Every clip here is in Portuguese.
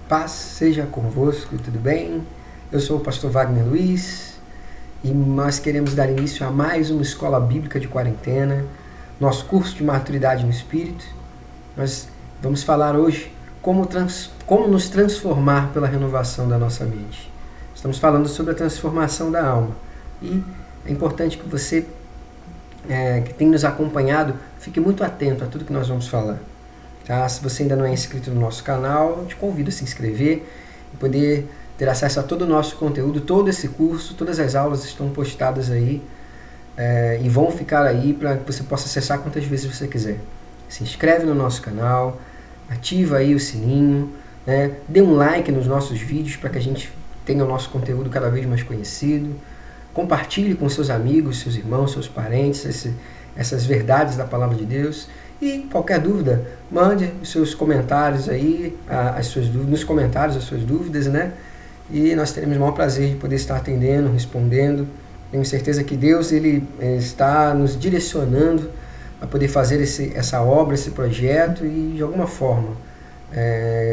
Paz seja convosco, tudo bem? Eu sou o pastor Wagner Luiz e nós queremos dar início a mais uma escola bíblica de quarentena, nosso curso de maturidade no Espírito. Nós vamos falar hoje como nos transformar pela renovação da nossa mente. Estamos falando sobre a transformação da alma e é importante que você que tem nos acompanhado fique muito atento a tudo que nós vamos falar. Tá? Se você ainda não é inscrito no nosso canal, eu te convido a se inscrever e poder ter acesso a todo o nosso conteúdo, todo esse curso, todas as aulas estão postadas aí e vão ficar aí para que você possa acessar quantas vezes você quiser. Se inscreve no nosso canal, ativa aí o sininho, né? Dê um like nos nossos vídeos para que a gente tenha o nosso conteúdo cada vez mais conhecido. Compartilhe com seus amigos, seus irmãos, seus parentes essas verdades da Palavra de Deus. E qualquer dúvida, mande os seus comentários aí, as suas dúvidas, nos comentários as suas dúvidas, né? E nós teremos o maior prazer de poder estar atendendo, respondendo. Tenho certeza que Deus ele está nos direcionando a poder fazer essa obra, esse projeto e de alguma forma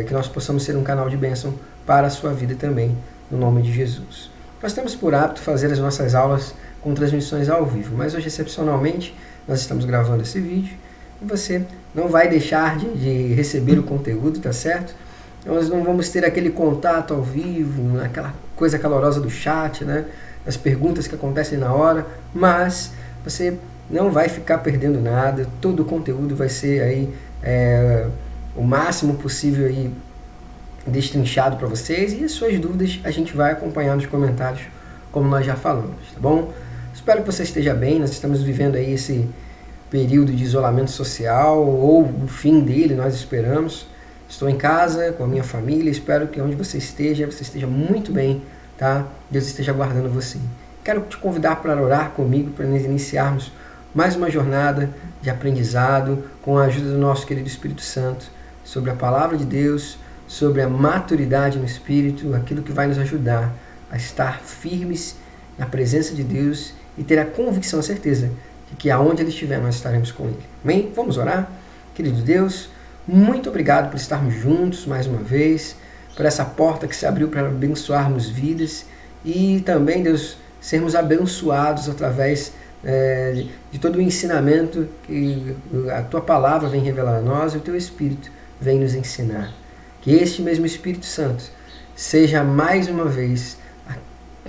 que nós possamos ser um canal de bênção para a sua vida também, no nome de Jesus. Nós temos por hábito fazer as nossas aulas com transmissões ao vivo, mas hoje excepcionalmente nós estamos gravando esse vídeo. Você não vai deixar de receber o conteúdo, tá certo? Nós não vamos ter aquele contato ao vivo, aquela coisa calorosa do chat, né? As perguntas que acontecem na hora, mas você não vai ficar perdendo nada, todo o conteúdo vai ser aí o máximo possível aí destrinchado para vocês e as suas dúvidas a gente vai acompanhar nos comentários, como nós já falamos, tá bom? Espero que você esteja bem, nós estamos vivendo aí esse período de isolamento social, ou o fim dele, nós esperamos. Estou em casa com a minha família, espero que onde você esteja muito bem, tá? Deus esteja guardando você. Quero te convidar para orar comigo, para nós iniciarmos mais uma jornada de aprendizado, com a ajuda do nosso querido Espírito Santo, sobre a Palavra de Deus, sobre a maturidade no Espírito, aquilo que vai nos ajudar a estar firmes na presença de Deus e ter a convicção, a certeza, que aonde Ele estiver nós estaremos com Ele. Amém? Vamos orar? Querido Deus, muito obrigado por estarmos juntos mais uma vez, por essa porta que se abriu para abençoarmos vidas e também, Deus, sermos abençoados através de todo o ensinamento que a Tua Palavra vem revelar a nós e o Teu Espírito vem nos ensinar. Que este mesmo Espírito Santo seja mais uma vez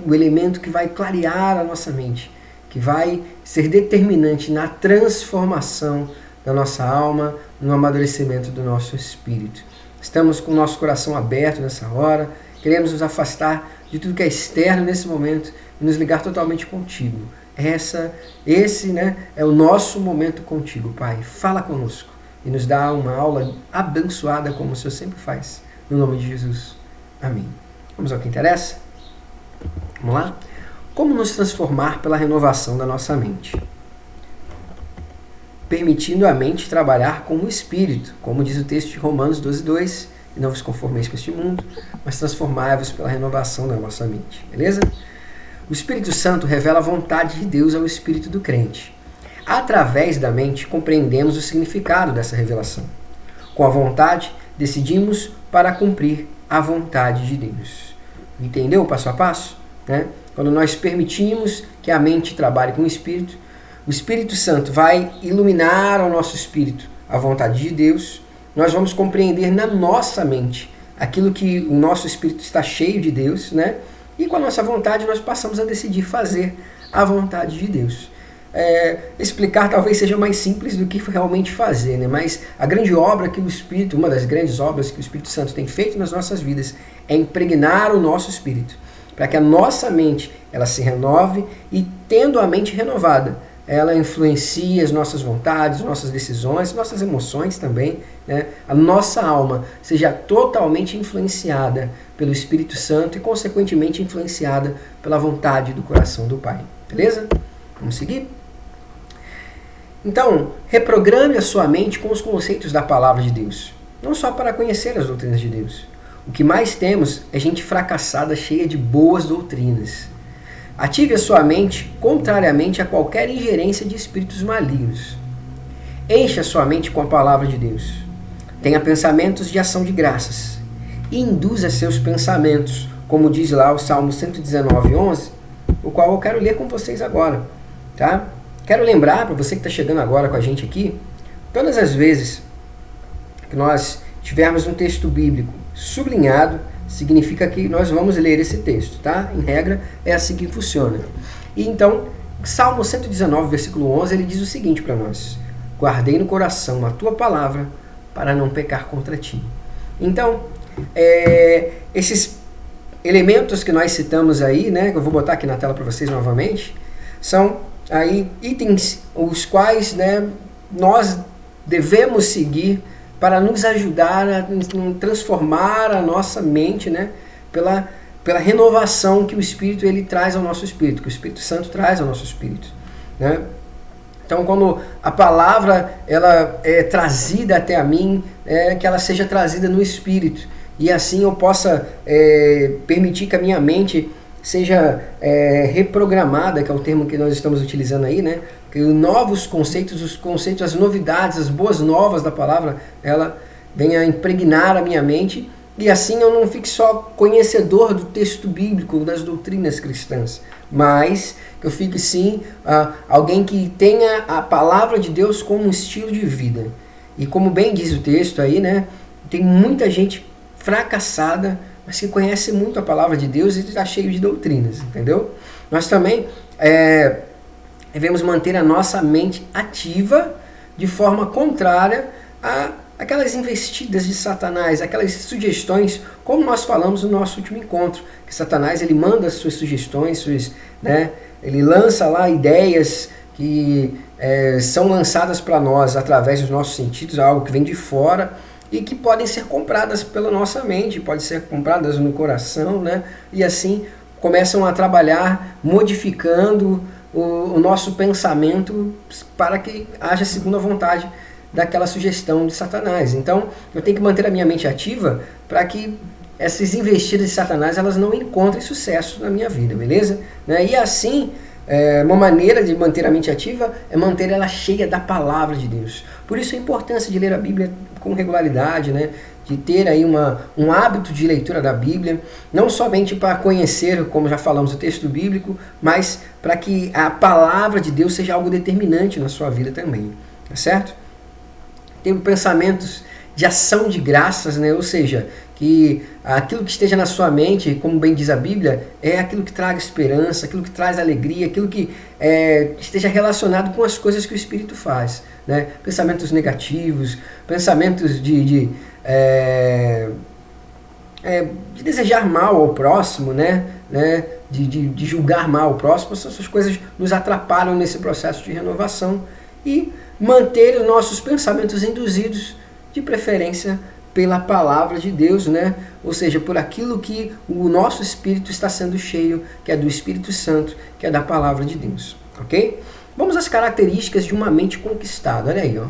o elemento que vai clarear a nossa mente, que vai ser determinante na transformação da nossa alma, no amadurecimento do nosso espírito. Estamos com o nosso coração aberto nessa hora, queremos nos afastar de tudo que é externo nesse momento e nos ligar totalmente contigo. Esse é o nosso momento contigo, Pai. Fala conosco e nos dá uma aula abençoada como o Senhor sempre faz. No nome de Jesus. Amém. Vamos ao que interessa? Vamos lá? Como nos transformar pela renovação da nossa mente? Permitindo a mente trabalhar com o Espírito, como diz o texto de Romanos 12:2, e não vos conformeis com este mundo, mas transformai-vos pela renovação da nossa mente. Beleza? O Espírito Santo revela a vontade de Deus ao espírito do crente. Através da mente, compreendemos o significado dessa revelação. Com a vontade, decidimos para cumprir a vontade de Deus. Entendeu o passo a passo? Né? Quando nós permitimos que a mente trabalhe com o Espírito Santo vai iluminar ao nosso espírito a vontade de Deus. Nós vamos compreender na nossa mente aquilo que o nosso espírito está cheio de Deus, né? E com a nossa vontade nós passamos a decidir fazer a vontade de Deus. Explicar talvez seja mais simples do que realmente fazer, né? Mas a grande obra que o Espírito, uma das grandes obras que o Espírito Santo tem feito nas nossas vidas é impregnar o nosso espírito, para que a nossa mente ela se renove e, tendo a mente renovada, ela influencia as nossas vontades, nossas decisões, nossas emoções também, né? A nossa alma seja totalmente influenciada pelo Espírito Santo e, consequentemente, influenciada pela vontade do coração do Pai. Beleza? Vamos seguir? Então, reprograme a sua mente com os conceitos da Palavra de Deus, não só para conhecer as doutrinas de Deus. O que mais temos é gente fracassada cheia de boas doutrinas. Ative a sua mente contrariamente a qualquer ingerência de espíritos malignos. Encha a sua mente com a palavra de Deus. Tenha pensamentos de ação de graças. e induza seus pensamentos, como diz lá o Salmo 119:11, o qual eu quero ler com vocês agora, tá? Quero lembrar, para você que está chegando agora com a gente aqui, todas as vezes que nós tivermos um texto bíblico sublinhado, significa que nós vamos ler esse texto, tá? Em regra, é assim que funciona. E então, Salmo 119, versículo 11, ele diz o seguinte para nós: guardei no coração a tua palavra para não pecar contra ti. Então, esses elementos que nós citamos aí, né, que eu vou botar aqui na tela para vocês novamente, são aí itens os quais, né, nós devemos seguir para nos ajudar a transformar a nossa mente, né, pela renovação que o Espírito ele traz ao nosso espírito, que o Espírito Santo traz ao nosso espírito, né? Então, quando a palavra ela é trazida até a mim, que ela seja trazida no Espírito, e assim eu possa permitir que a minha mente seja reprogramada, que é o termo que nós estamos utilizando aí, né? Que novos conceitos, os conceitos, as novidades, as boas novas da palavra, ela venha impregnar a minha mente, e assim eu não fique só conhecedor do texto bíblico, das doutrinas cristãs, mas que eu fique sim alguém que tenha a palavra de Deus como um estilo de vida. E como bem diz o texto aí, né, tem muita gente fracassada, mas que conhece muito a palavra de Deus e está cheio de doutrinas, entendeu? Nós também devemos manter a nossa mente ativa de forma contrária a aquelas investidas de Satanás, aquelas sugestões, como nós falamos no nosso último encontro, que Satanás ele manda suas sugestões, ele lança lá ideias que são lançadas para nós através dos nossos sentidos, algo que vem de fora e que podem ser compradas pela nossa mente, podem ser compradas no coração, né? E assim começam a trabalhar modificando o nosso pensamento para que haja segundo a vontade daquela sugestão de Satanás. Então, eu tenho que manter a minha mente ativa para que essas investidas de Satanás elas não encontrem sucesso na minha vida, beleza? E assim, uma maneira de manter a mente ativa é manter ela cheia da palavra de Deus. Por isso a importância de ler a Bíblia com regularidade, né? De ter aí um hábito de leitura da Bíblia, não somente para conhecer, como já falamos, o texto bíblico, mas para que a palavra de Deus seja algo determinante na sua vida também, tá certo? Ter pensamentos de ação de graças, né? Ou seja, que aquilo que esteja na sua mente, como bem diz a Bíblia, é aquilo que traga esperança, aquilo que traz alegria, aquilo que esteja relacionado com as coisas que o Espírito faz, né? Pensamentos negativos, pensamentos de desejar mal ao próximo, né? De julgar mal ao próximo, essas coisas nos atrapalham nesse processo de renovação. E manter os nossos pensamentos induzidos, de preferência pela palavra de Deus, né? Ou seja, por aquilo que o nosso espírito está sendo cheio, que é do Espírito Santo, que é da palavra de Deus, ok? Vamos às características de uma mente conquistada, olha aí, ó.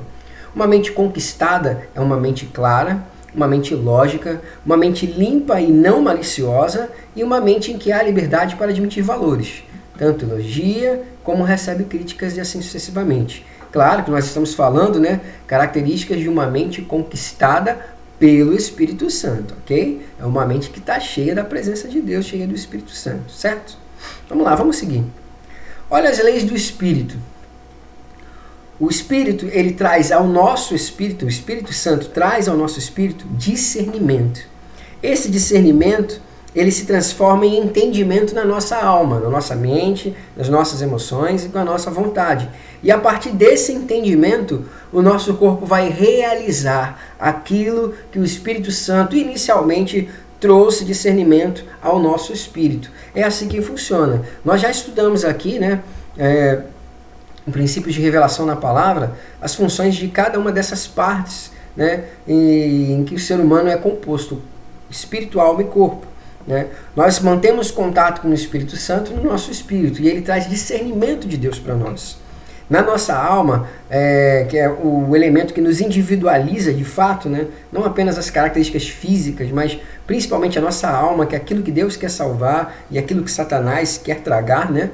Uma mente conquistada é uma mente clara, uma mente lógica, uma mente limpa e não maliciosa, e uma mente em que há liberdade para admitir valores, tanto elogia como recebe críticas e assim sucessivamente. Claro que nós estamos falando, né, características de uma mente conquistada pelo Espírito Santo, ok? É uma mente que está cheia da presença de Deus, cheia do Espírito Santo, certo? Vamos lá, vamos seguir. Olha as leis do Espírito. O Espírito, ele traz ao nosso Espírito, o Espírito Santo traz ao nosso Espírito discernimento. Esse discernimento, ele se transforma em entendimento na nossa alma, na nossa mente, nas nossas emoções e com a nossa vontade. E a partir desse entendimento, o nosso corpo vai realizar aquilo que o Espírito Santo inicialmente trouxe discernimento ao nosso espírito. É assim que funciona. Nós já estudamos aqui, né, em princípios de revelação na palavra, as funções de cada uma dessas partes, né, em que o ser humano é composto, espírito, alma e corpo. Né? Nós mantemos contato com o Espírito Santo no nosso espírito e ele traz discernimento de Deus para nós. Na nossa alma, que é o elemento que nos individualiza de fato, né? Não apenas as características físicas, mas principalmente a nossa alma, que é aquilo que Deus quer salvar e aquilo que Satanás quer tragar, né?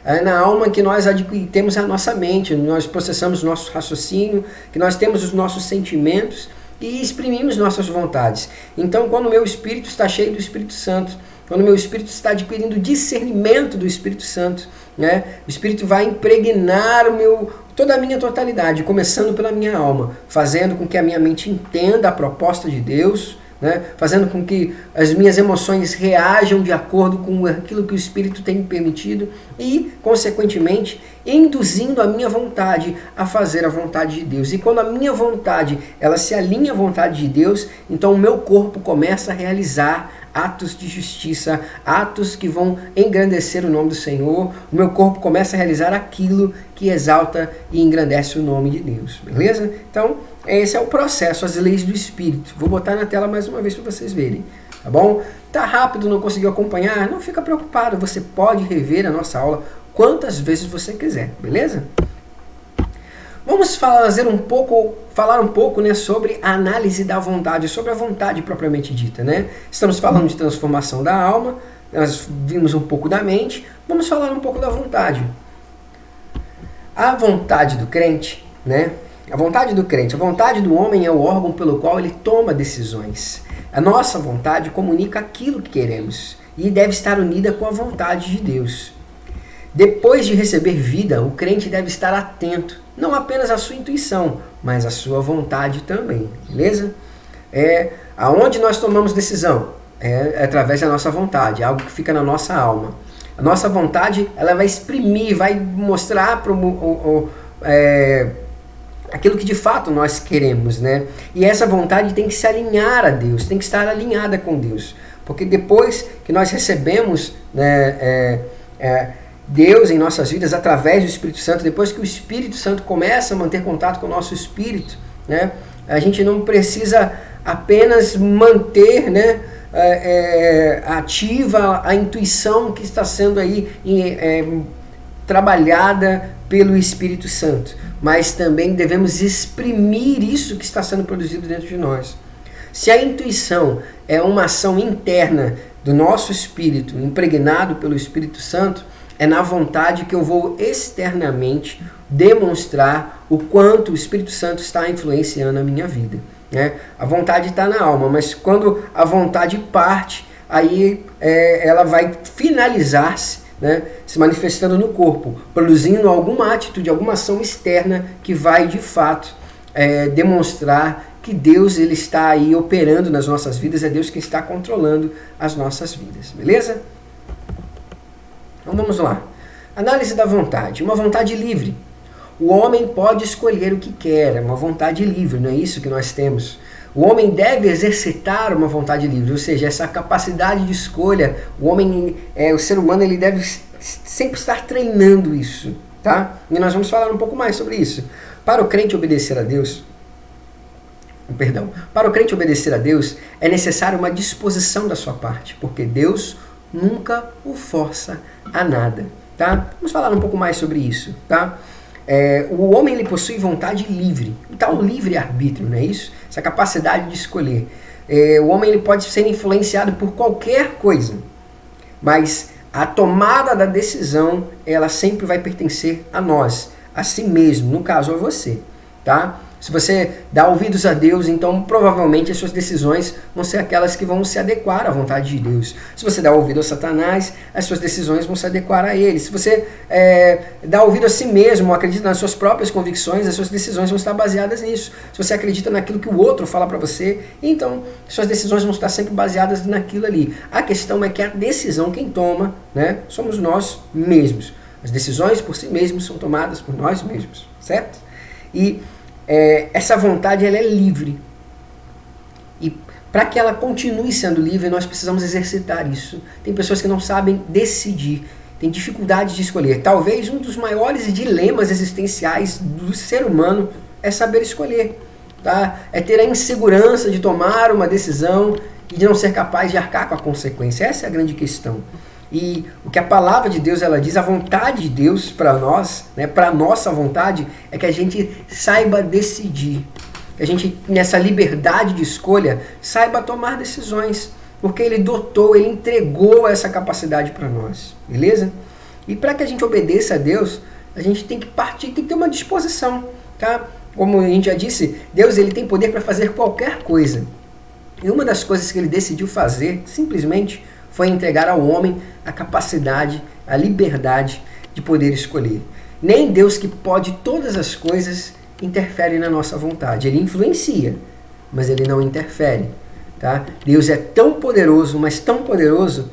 É na alma que nós temos a nossa mente, nós processamos o nosso raciocínio, que nós temos os nossos sentimentos e exprimimos nossas vontades. Então, quando o meu espírito está cheio do Espírito Santo, quando o meu espírito está adquirindo discernimento do Espírito Santo, né, o Espírito vai impregnar toda a minha totalidade, começando pela minha alma, fazendo com que a minha mente entenda a proposta de Deus, né, fazendo com que as minhas emoções reajam de acordo com aquilo que o Espírito tem me permitido e, consequentemente, induzindo a minha vontade a fazer a vontade de Deus. E quando a minha vontade ela se alinha à vontade de Deus, então o meu corpo começa a realizar atos de justiça, atos que vão engrandecer o nome do Senhor. O meu corpo começa a realizar aquilo que exalta e engrandece o nome de Deus. Beleza? Então, esse é o processo, as leis do Espírito. Vou botar na tela mais uma vez para vocês verem. Tá bom? Tá rápido, não conseguiu acompanhar? Não fica preocupado, você pode rever a nossa aula quantas vezes você quiser. Beleza? Vamos falar um pouco, né, sobre a análise da vontade, sobre a vontade propriamente dita, né? Estamos falando de transformação da alma, nós vimos um pouco da mente, vamos falar um pouco da vontade. A vontade do crente, né? A vontade do homem é o órgão pelo qual ele toma decisões. A nossa vontade comunica aquilo que queremos e deve estar unida com a vontade de Deus. Depois de receber vida, o crente deve estar atento, não apenas à sua intuição, mas à sua vontade também, beleza? Aonde nós tomamos decisão? É através da nossa vontade, algo que fica na nossa alma. A nossa vontade, ela vai exprimir, vai mostrar aquilo que de fato nós queremos, né? E essa vontade tem que se alinhar a Deus, tem que estar alinhada com Deus. Porque depois que nós recebemos, né, Deus em nossas vidas através do Espírito Santo, depois que o Espírito Santo começa a manter contato com o nosso espírito, né, a gente não precisa apenas manter, né, ativa a intuição que está sendo aí trabalhada pelo Espírito Santo, mas também devemos exprimir isso que está sendo produzido dentro de nós. Se a intuição é uma ação interna do nosso espírito, impregnado pelo Espírito Santo, é na vontade que eu vou externamente demonstrar o quanto o Espírito Santo está influenciando a minha vida, né? A vontade está na alma, mas quando a vontade parte, aí ela vai finalizar-se, né, se manifestando no corpo, produzindo alguma atitude, alguma ação externa que vai de fato demonstrar que Deus ele está aí operando nas nossas vidas, é Deus que está controlando as nossas vidas, beleza? Então vamos lá. Análise da vontade. Uma vontade livre. O homem pode escolher o que quer, é uma vontade livre, não é isso que nós temos? O homem deve exercitar uma vontade livre, ou seja, essa capacidade de escolha, o ser humano ele deve sempre estar treinando isso, tá? E nós vamos falar um pouco mais sobre isso. Para o crente obedecer a Deus, é necessário uma disposição da sua parte, porque Deus nunca o força a nada, tá? Vamos falar um pouco mais sobre isso, tá? O homem ele possui vontade livre, então livre-arbítrio, não é isso? Essa capacidade de escolher. O homem ele pode ser influenciado por qualquer coisa, mas a tomada da decisão, ela sempre vai pertencer a nós, a si mesmo, no caso a você, tá? Se você dá ouvidos a Deus, então provavelmente as suas decisões vão ser aquelas que vão se adequar à vontade de Deus. Se você dá ouvido a Satanás, as suas decisões vão se adequar a ele. Se você dá ouvido a si mesmo, acredita nas suas próprias convicções, as suas decisões vão estar baseadas nisso. Se você acredita naquilo que o outro fala para você, então suas decisões vão estar sempre baseadas naquilo ali. A questão é que a decisão quem toma, né, somos nós mesmos. As decisões por si mesmos são tomadas por nós mesmos, certo? E essa vontade ela é livre. E para que ela continue sendo livre, nós precisamos exercitar isso. Tem pessoas que não sabem decidir, têm dificuldade de escolher. Talvez um dos maiores dilemas existenciais do ser humano é saber escolher. Tá? É ter a insegurança de tomar uma decisão e de não ser capaz de arcar com a consequência. Essa é a grande questão. E o que a palavra de Deus ela diz, a vontade de Deus para nós, né, para a nossa vontade, é que a gente saiba decidir. Que a gente, nessa liberdade de escolha, saiba tomar decisões. Porque Ele dotou, Ele entregou essa capacidade para nós. Beleza? E para que a gente obedeça a Deus, a gente tem que partir, tem que ter uma disposição. Tá? Como a gente já disse, Deus ele tem poder para fazer qualquer coisa. E uma das coisas que ele decidiu fazer, simplesmente, foi entregar ao homem a capacidade, a liberdade de poder escolher. Nem Deus, que pode todas as coisas, interfere na nossa vontade. Ele influencia, mas ele não interfere. Tá? Deus é tão poderoso, mas tão poderoso,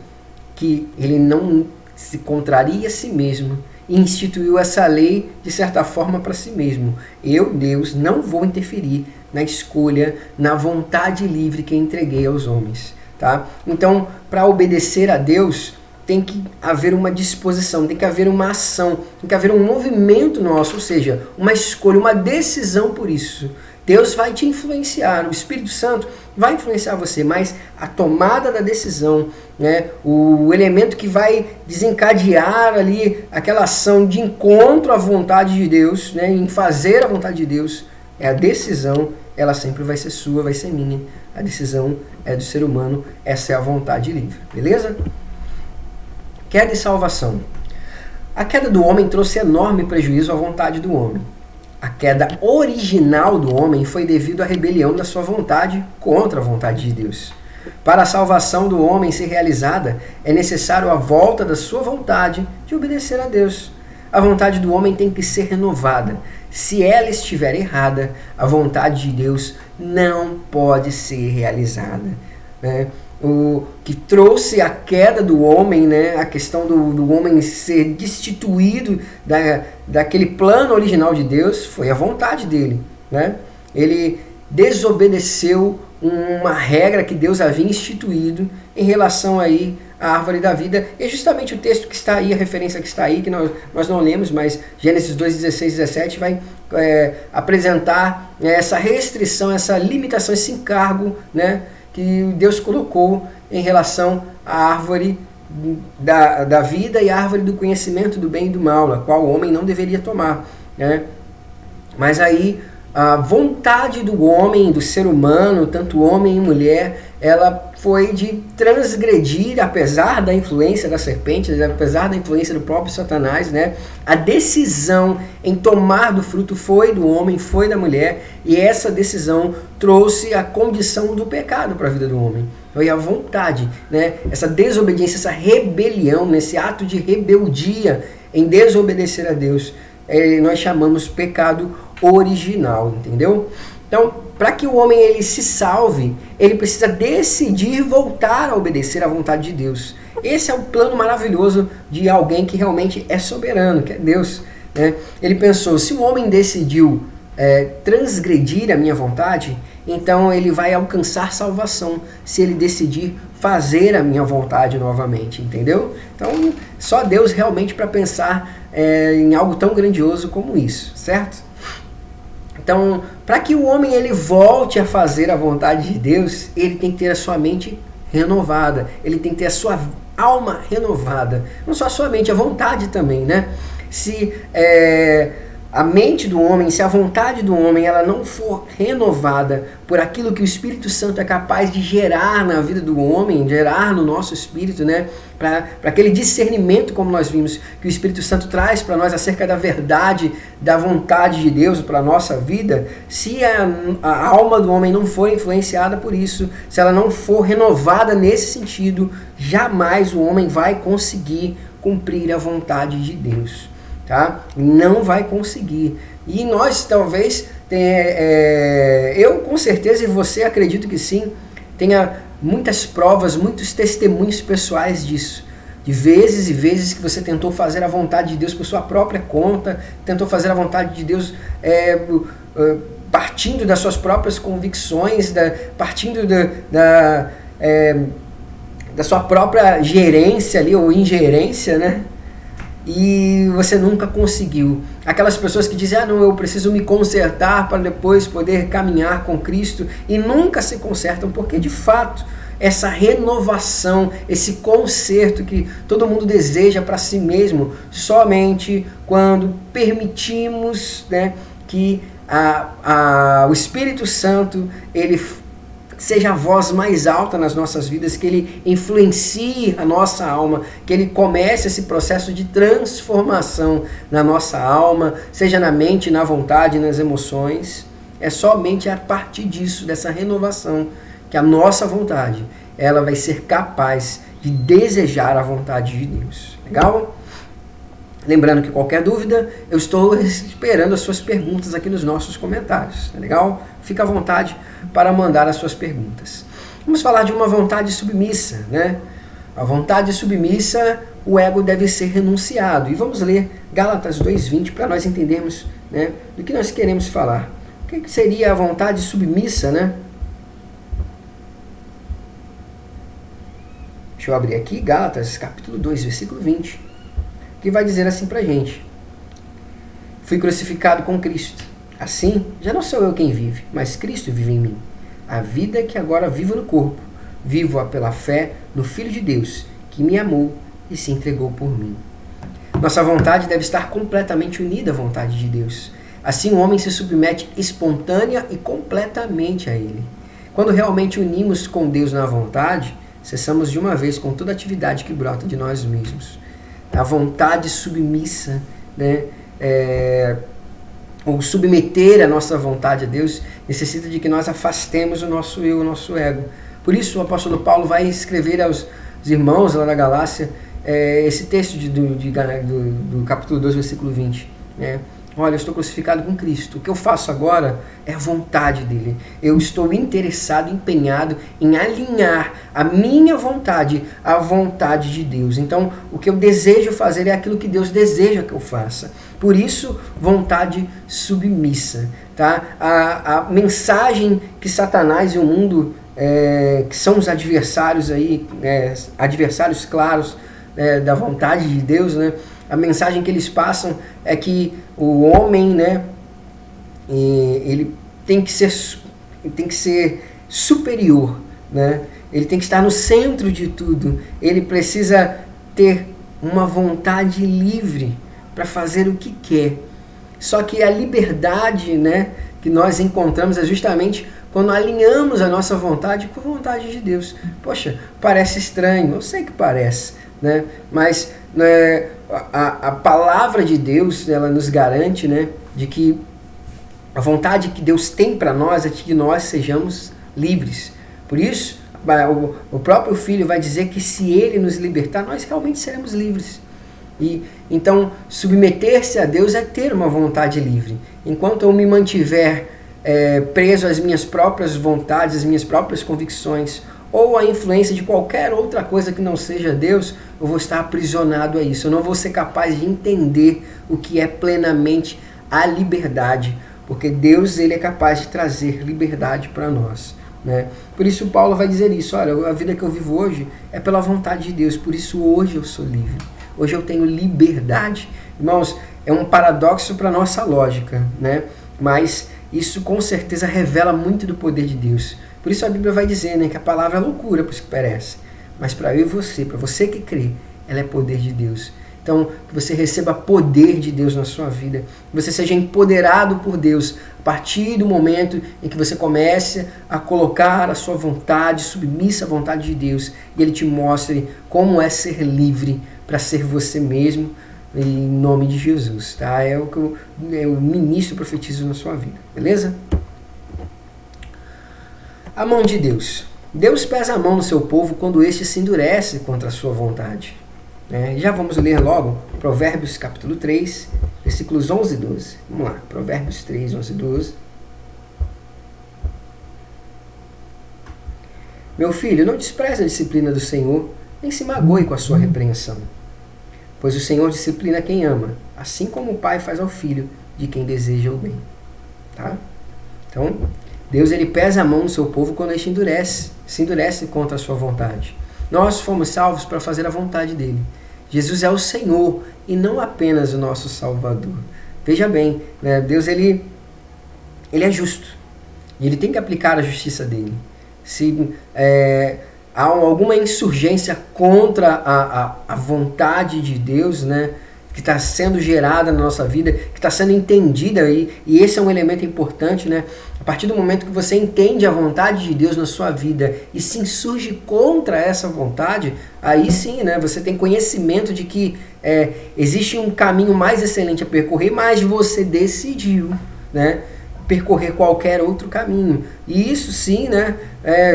que ele não se contraria a si mesmo e instituiu essa lei, de certa forma, para si mesmo. Eu, Deus, não vou interferir na escolha, na vontade livre que entreguei aos homens. Tá? Então, para obedecer a Deus, tem que haver uma disposição, tem que haver uma ação, tem que haver um movimento nosso, ou seja, uma escolha, uma decisão por isso. Deus vai te influenciar, o Espírito Santo vai influenciar você, mas a tomada da decisão, né, o elemento que vai desencadear ali aquela ação de encontro à vontade de Deus, né, em fazer a vontade de Deus, é a decisão, ela sempre vai ser sua, vai ser minha. A decisão é do ser humano, essa é a vontade livre, beleza? Queda e salvação. A queda do homem trouxe enorme prejuízo à vontade do homem. A queda original do homem foi devido à rebelião da sua vontade contra a vontade de Deus. Para a salvação do homem ser realizada, é necessário a volta da sua vontade de obedecer a Deus. A vontade do homem tem que ser renovada. Se ela estiver errada, a vontade de Deus não pode ser realizada. Né? O que trouxe a queda do homem, né, a questão do homem ser destituído daquele plano original de Deus, foi a vontade dele. Né? Ele desobedeceu uma regra que Deus havia instituído em relação aí à árvore da vida. E justamente o texto que está aí, a referência que está aí, que nós não lemos, mas Gênesis 2, 16 e 17 vai apresentar essa restrição, essa limitação, esse encargo, né, que Deus colocou em relação à árvore da vida e à árvore do conhecimento do bem e do mal, a qual o homem não deveria tomar. Né? Mas aí a vontade do homem, do ser humano, tanto homem e mulher, ela foi de transgredir, apesar da influência da serpente, apesar da influência do próprio Satanás, né? A decisão em tomar do fruto foi do homem, foi da mulher, e essa decisão trouxe a condição do pecado para a vida do homem. Foi a vontade, né? Essa desobediência, essa rebelião, esse ato de rebeldia em desobedecer a Deus, nós chamamos pecado original, entendeu? Então, para que o homem ele se salve, ele precisa decidir voltar a obedecer à vontade de Deus. Esse é o plano maravilhoso de alguém que realmente é soberano, que é Deus. Né? Ele pensou, se o homem decidiu transgredir a minha vontade, então ele vai alcançar salvação se ele decidir fazer a minha vontade novamente, entendeu? Então, só Deus realmente para pensar em algo tão grandioso como isso, certo? Então, para que o homem ele volte a fazer a vontade de Deus, ele tem que ter a sua mente renovada, ele tem que ter a sua alma renovada, não só a sua mente, a vontade também, né? Se a mente do homem, se a vontade do homem ela não for renovada por aquilo que o Espírito Santo é capaz de gerar na vida do homem, gerar no nosso espírito, né? Para aquele discernimento, como nós vimos, que o Espírito Santo traz para nós acerca da verdade, da vontade de Deus para a nossa vida, se a alma do homem não for influenciada por isso, se ela não for renovada nesse sentido, jamais o homem vai conseguir cumprir a vontade de Deus. Tá? Não vai conseguir. E nós talvez, eu com certeza e você acredito que sim, tenha muitas provas, muitos testemunhos pessoais disso. De vezes e vezes que você tentou fazer a vontade de Deus por sua própria conta, tentou fazer a vontade de Deus partindo das suas próprias convicções, partindo da sua própria gerência ali, ou ingerência, né? E você nunca conseguiu. Aquelas pessoas que dizem, não, eu preciso me consertar para depois poder caminhar com Cristo, e nunca se consertam, porque de fato essa renovação, esse conserto que todo mundo deseja para si mesmo, somente quando permitimos, né, que o Espírito Santo ele seja a voz mais alta nas nossas vidas, que Ele influencie a nossa alma, que Ele comece esse processo de transformação na nossa alma, seja na mente, na vontade, nas emoções. É somente a partir disso, dessa renovação, que a nossa vontade, ela vai ser capaz de desejar a vontade de Deus. Legal? Lembrando que qualquer dúvida, eu estou esperando as suas perguntas aqui nos nossos comentários. Tá legal? Fica à vontade para mandar as suas perguntas. Vamos falar de uma vontade submissa, né? A vontade submissa, o ego deve ser renunciado. E vamos ler Gálatas 2:20 para nós entendermos, né, do que nós queremos falar. O que seria a vontade submissa, né? Deixa eu abrir aqui, Gálatas, capítulo 2, versículo 20, que vai dizer assim pra gente: fui crucificado com Cristo. Assim, já não sou eu quem vive, mas Cristo vive em mim. A vida que agora vivo no corpo, vivo-a pela fé no Filho de Deus, que me amou e se entregou por mim. Nossa vontade deve estar completamente unida à vontade de Deus. Assim o homem se submete espontânea e completamente a Ele. Quando realmente unimos com Deus na vontade, cessamos de uma vez com toda atividade que brota de nós mesmos. A vontade submissa, né, ou submeter a nossa vontade a Deus, necessita de que nós afastemos o nosso eu, o nosso ego. Por isso o apóstolo Paulo vai escrever aos irmãos lá na Galácia esse texto do capítulo 2, versículo 20. Né? Olha, eu estou crucificado com Cristo. O que eu faço agora é a vontade dele. Eu estou interessado, empenhado em alinhar a minha vontade à vontade de Deus. Então, o que eu desejo fazer é aquilo que Deus deseja que eu faça. Por isso, vontade submissa. Tá? A mensagem que Satanás e o mundo, que são os adversários aí, adversários claros da vontade de Deus, né? A mensagem que eles passam é que o homem, né, ele tem que ser superior, né? Ele tem que estar no centro de tudo. Ele precisa ter uma vontade livre para fazer o que quer. Só que a liberdade, né, que nós encontramos é justamente quando alinhamos a nossa vontade com a vontade de Deus. Poxa, parece estranho, eu sei que parece, né? Mas a palavra de Deus, ela nos garante, né, de que a vontade que Deus tem para nós é de que nós sejamos livres. Por isso, o próprio Filho vai dizer que se Ele nos libertar, nós realmente seremos livres. E então, submeter-se a Deus é ter uma vontade livre. Enquanto eu me mantiver preso às minhas próprias vontades, às minhas próprias convicções, ou a influência de qualquer outra coisa que não seja Deus, eu vou estar aprisionado a isso. Eu não vou ser capaz de entender o que é plenamente a liberdade, porque Deus, ele é capaz de trazer liberdade para nós, né? Por isso Paulo vai dizer isso: olha, a vida que eu vivo hoje é pela vontade de Deus, por isso hoje eu sou livre, hoje eu tenho liberdade. Irmãos, é um paradoxo para a nossa lógica, né? Mas isso com certeza revela muito do poder de Deus. Por isso a Bíblia vai dizer, né, que a palavra é loucura para os que perecem, mas para eu e você, para você que crê, ela é poder de Deus. Então, que você receba poder de Deus na sua vida, que você seja empoderado por Deus a partir do momento em que você comece a colocar a sua vontade submissa à vontade de Deus, e Ele te mostre como é ser livre para ser você mesmo, em nome de Jesus. Tá? É o que eu ministro e profetizo na sua vida. Beleza? A mão de Deus. Deus pesa a mão no seu povo quando este se endurece contra a sua vontade. Já vamos ler logo Provérbios capítulo 3, versículos 11 e 12. Vamos lá, Provérbios 3, 11 e 12. Meu filho, não despreze a disciplina do Senhor, nem se magoe com a sua repreensão. Pois o Senhor disciplina quem ama, assim como o pai faz ao filho de quem deseja o bem. Tá? Então, Deus, ele pesa a mão no seu povo quando este se endurece contra a sua vontade. Nós fomos salvos para fazer a vontade dele. Jesus é o Senhor e não apenas o nosso Salvador. Veja bem, né? Deus, ele é justo e ele tem que aplicar a justiça dele. Se há alguma insurgência contra a vontade de Deus, né, que está sendo gerada na nossa vida, que está sendo entendida, e esse é um elemento importante, né? A partir do momento que você entende a vontade de Deus na sua vida e se insurge contra essa vontade, aí sim, né, você tem conhecimento de que existe um caminho mais excelente a percorrer, mas você decidiu, né, percorrer qualquer outro caminho. E isso sim, né,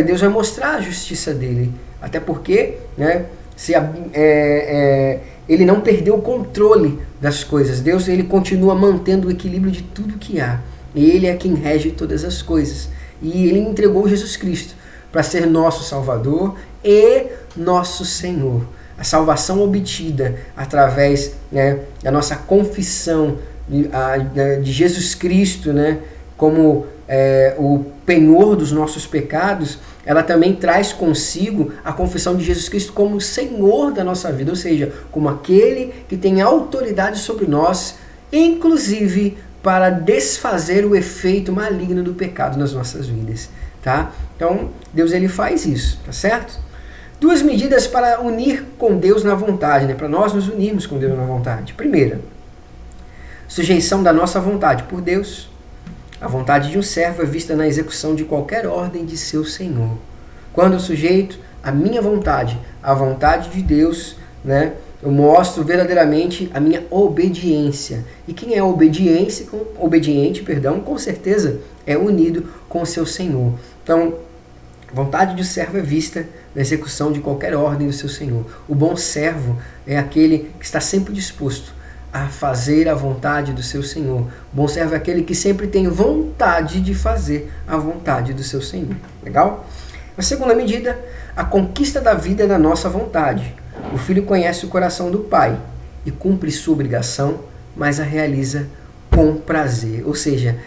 Deus vai mostrar a justiça dele. Até porque, né, ele não perdeu o controle das coisas. Deus, ele continua mantendo o equilíbrio de tudo que há. E ele é quem rege todas as coisas. E ele entregou Jesus Cristo para ser nosso Salvador e nosso Senhor. A salvação obtida através, né, da nossa confissão de Jesus Cristo, né, como o penhor dos nossos pecados, ela também traz consigo a confissão de Jesus Cristo como Senhor da nossa vida, ou seja, como aquele que tem autoridade sobre nós, inclusive para desfazer o efeito maligno do pecado nas nossas vidas, tá? Então, Deus, ele faz isso, tá certo? 2 medidas para unir com Deus na vontade, né? Para nós nos unirmos com Deus na vontade. Primeira, sujeição da nossa vontade por Deus. A vontade de um servo é vista na execução de qualquer ordem de seu Senhor. Quando eu sujeito a minha vontade à vontade de Deus, né, eu mostro verdadeiramente a minha obediência. E quem é obediente, com certeza é unido com o seu Senhor. Então, a vontade do servo é vista na execução de qualquer ordem do seu Senhor. O bom servo é aquele que está sempre disposto a fazer a vontade do seu Senhor. O bom servo é aquele que sempre tem vontade de fazer a vontade do seu Senhor. Legal? A segunda medida, a conquista da vida da nossa vontade. O filho conhece o coração do pai e cumpre sua obrigação, mas a realiza com prazer. Ou seja,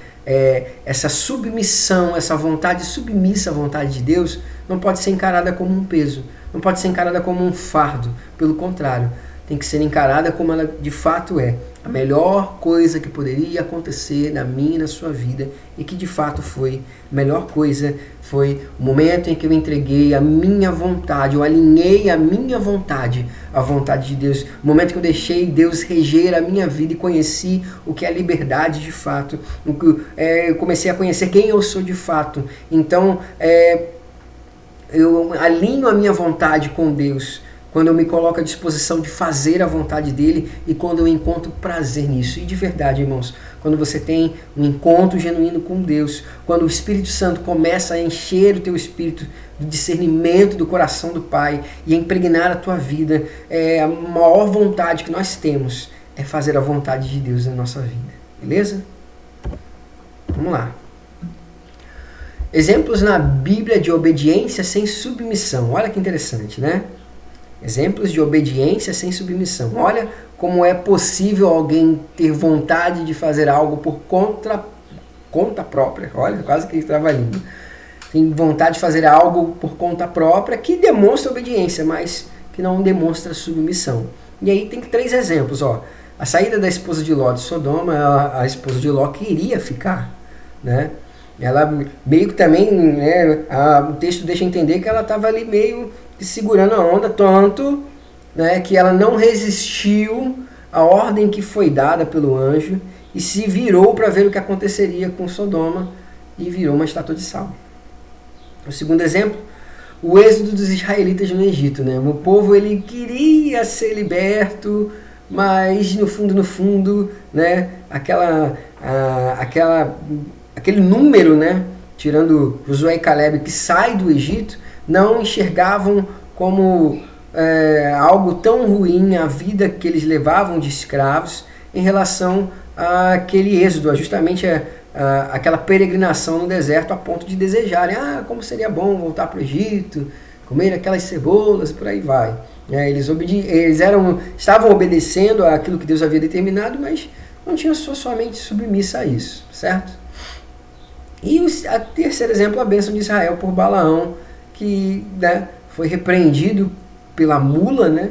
essa submissão, essa vontade submissa à vontade de Deus não pode ser encarada como um peso, não pode ser encarada como um fardo. Pelo contrário, tem que ser encarada como ela de fato é. A melhor coisa que poderia acontecer na minha e na sua vida, e que de fato foi. A melhor coisa foi o momento em que eu entreguei a minha vontade, eu alinhei a minha vontade à vontade de Deus. O momento que eu deixei Deus reger a minha vida e conheci o que é liberdade de fato. Eu comecei a conhecer quem eu sou de fato. Então, eu alinho a minha vontade com Deus quando eu me coloco à disposição de fazer a vontade dele e quando eu encontro prazer nisso. E de verdade, irmãos, quando você tem um encontro genuíno com Deus, quando o Espírito Santo começa a encher o teu espírito do discernimento do coração do Pai e a impregnar a tua vida, a maior vontade que nós temos é fazer a vontade de Deus na nossa vida. Beleza? Vamos lá. Exemplos na Bíblia de obediência sem submissão. Olha que interessante, né? Exemplos de obediência sem submissão. Olha como é possível alguém ter vontade de fazer algo por conta própria. Olha, quase que trava-língua. Tem vontade de fazer algo por conta própria que demonstra obediência, mas que não demonstra submissão. E aí tem 3 exemplos. Ó. A saída da esposa de Ló de Sodoma, a esposa de Ló queria ficar, né? Ela meio que também, né, o texto deixa entender que ela estava ali meio segurando a onda, tanto, né, que ela não resistiu à ordem que foi dada pelo anjo e se virou para ver o que aconteceria com Sodoma e virou uma estátua de sal. O segundo exemplo, o êxodo dos israelitas no Egito, né? O povo, ele queria ser liberto, mas no fundo, né, aquele número, né, tirando Josué e Caleb, que sai do Egito, não enxergavam como algo tão ruim a vida que eles levavam de escravos em relação àquele êxodo, justamente aquela peregrinação no deserto a ponto de desejarem, como seria bom voltar para o Egito, comer aquelas cebolas, por aí vai. Eles estavam obedecendo àquilo que Deus havia determinado, mas não tinham sua mente submissa a isso, certo? E o terceiro exemplo, a bênção de Israel por Balaão, que, né, foi repreendido pela mula, né,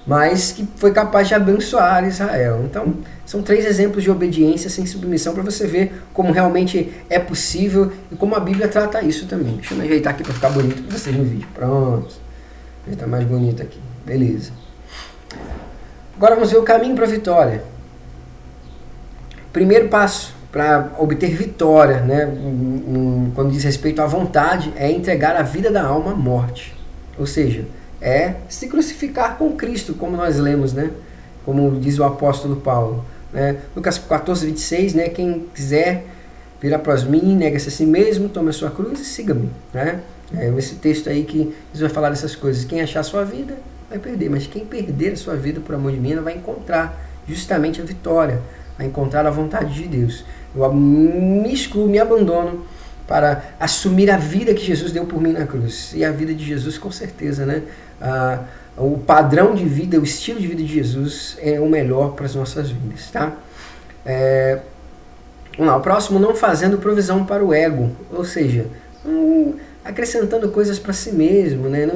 mas que foi capaz de abençoar Israel. Então, são 3 exemplos de obediência sem submissão para você ver como realmente é possível e como a Bíblia trata isso também. Deixa eu me ajeitar aqui para ficar bonito para vocês no vídeo. Pronto. Está mais bonito aqui. Beleza. Agora vamos ver o caminho para a vitória. Primeiro passo para obter vitória, né, quando diz respeito à vontade, é entregar a vida da alma à morte. Ou seja, é se crucificar com Cristo, como nós lemos, né? Como diz o apóstolo Paulo. Né? Lucas 14, 26, né? Quem quiser vir após mim, nega-se a si mesmo, tome a sua cruz e siga-me. Né? Esse texto aí que Jesus vai falar dessas coisas. Quem achar a sua vida vai perder, mas quem perder a sua vida por amor de mim vai encontrar justamente a vitória, vai encontrar a vontade de Deus. Eu me excluo, me abandono para assumir a vida que Jesus deu por mim na cruz. E a vida de Jesus, com certeza, né? O padrão de vida, o estilo de vida de Jesus é o melhor para as nossas vidas, tá? Vamos lá, o próximo, não fazendo provisão para o ego, ou seja, acrescentando coisas para si mesmo, né?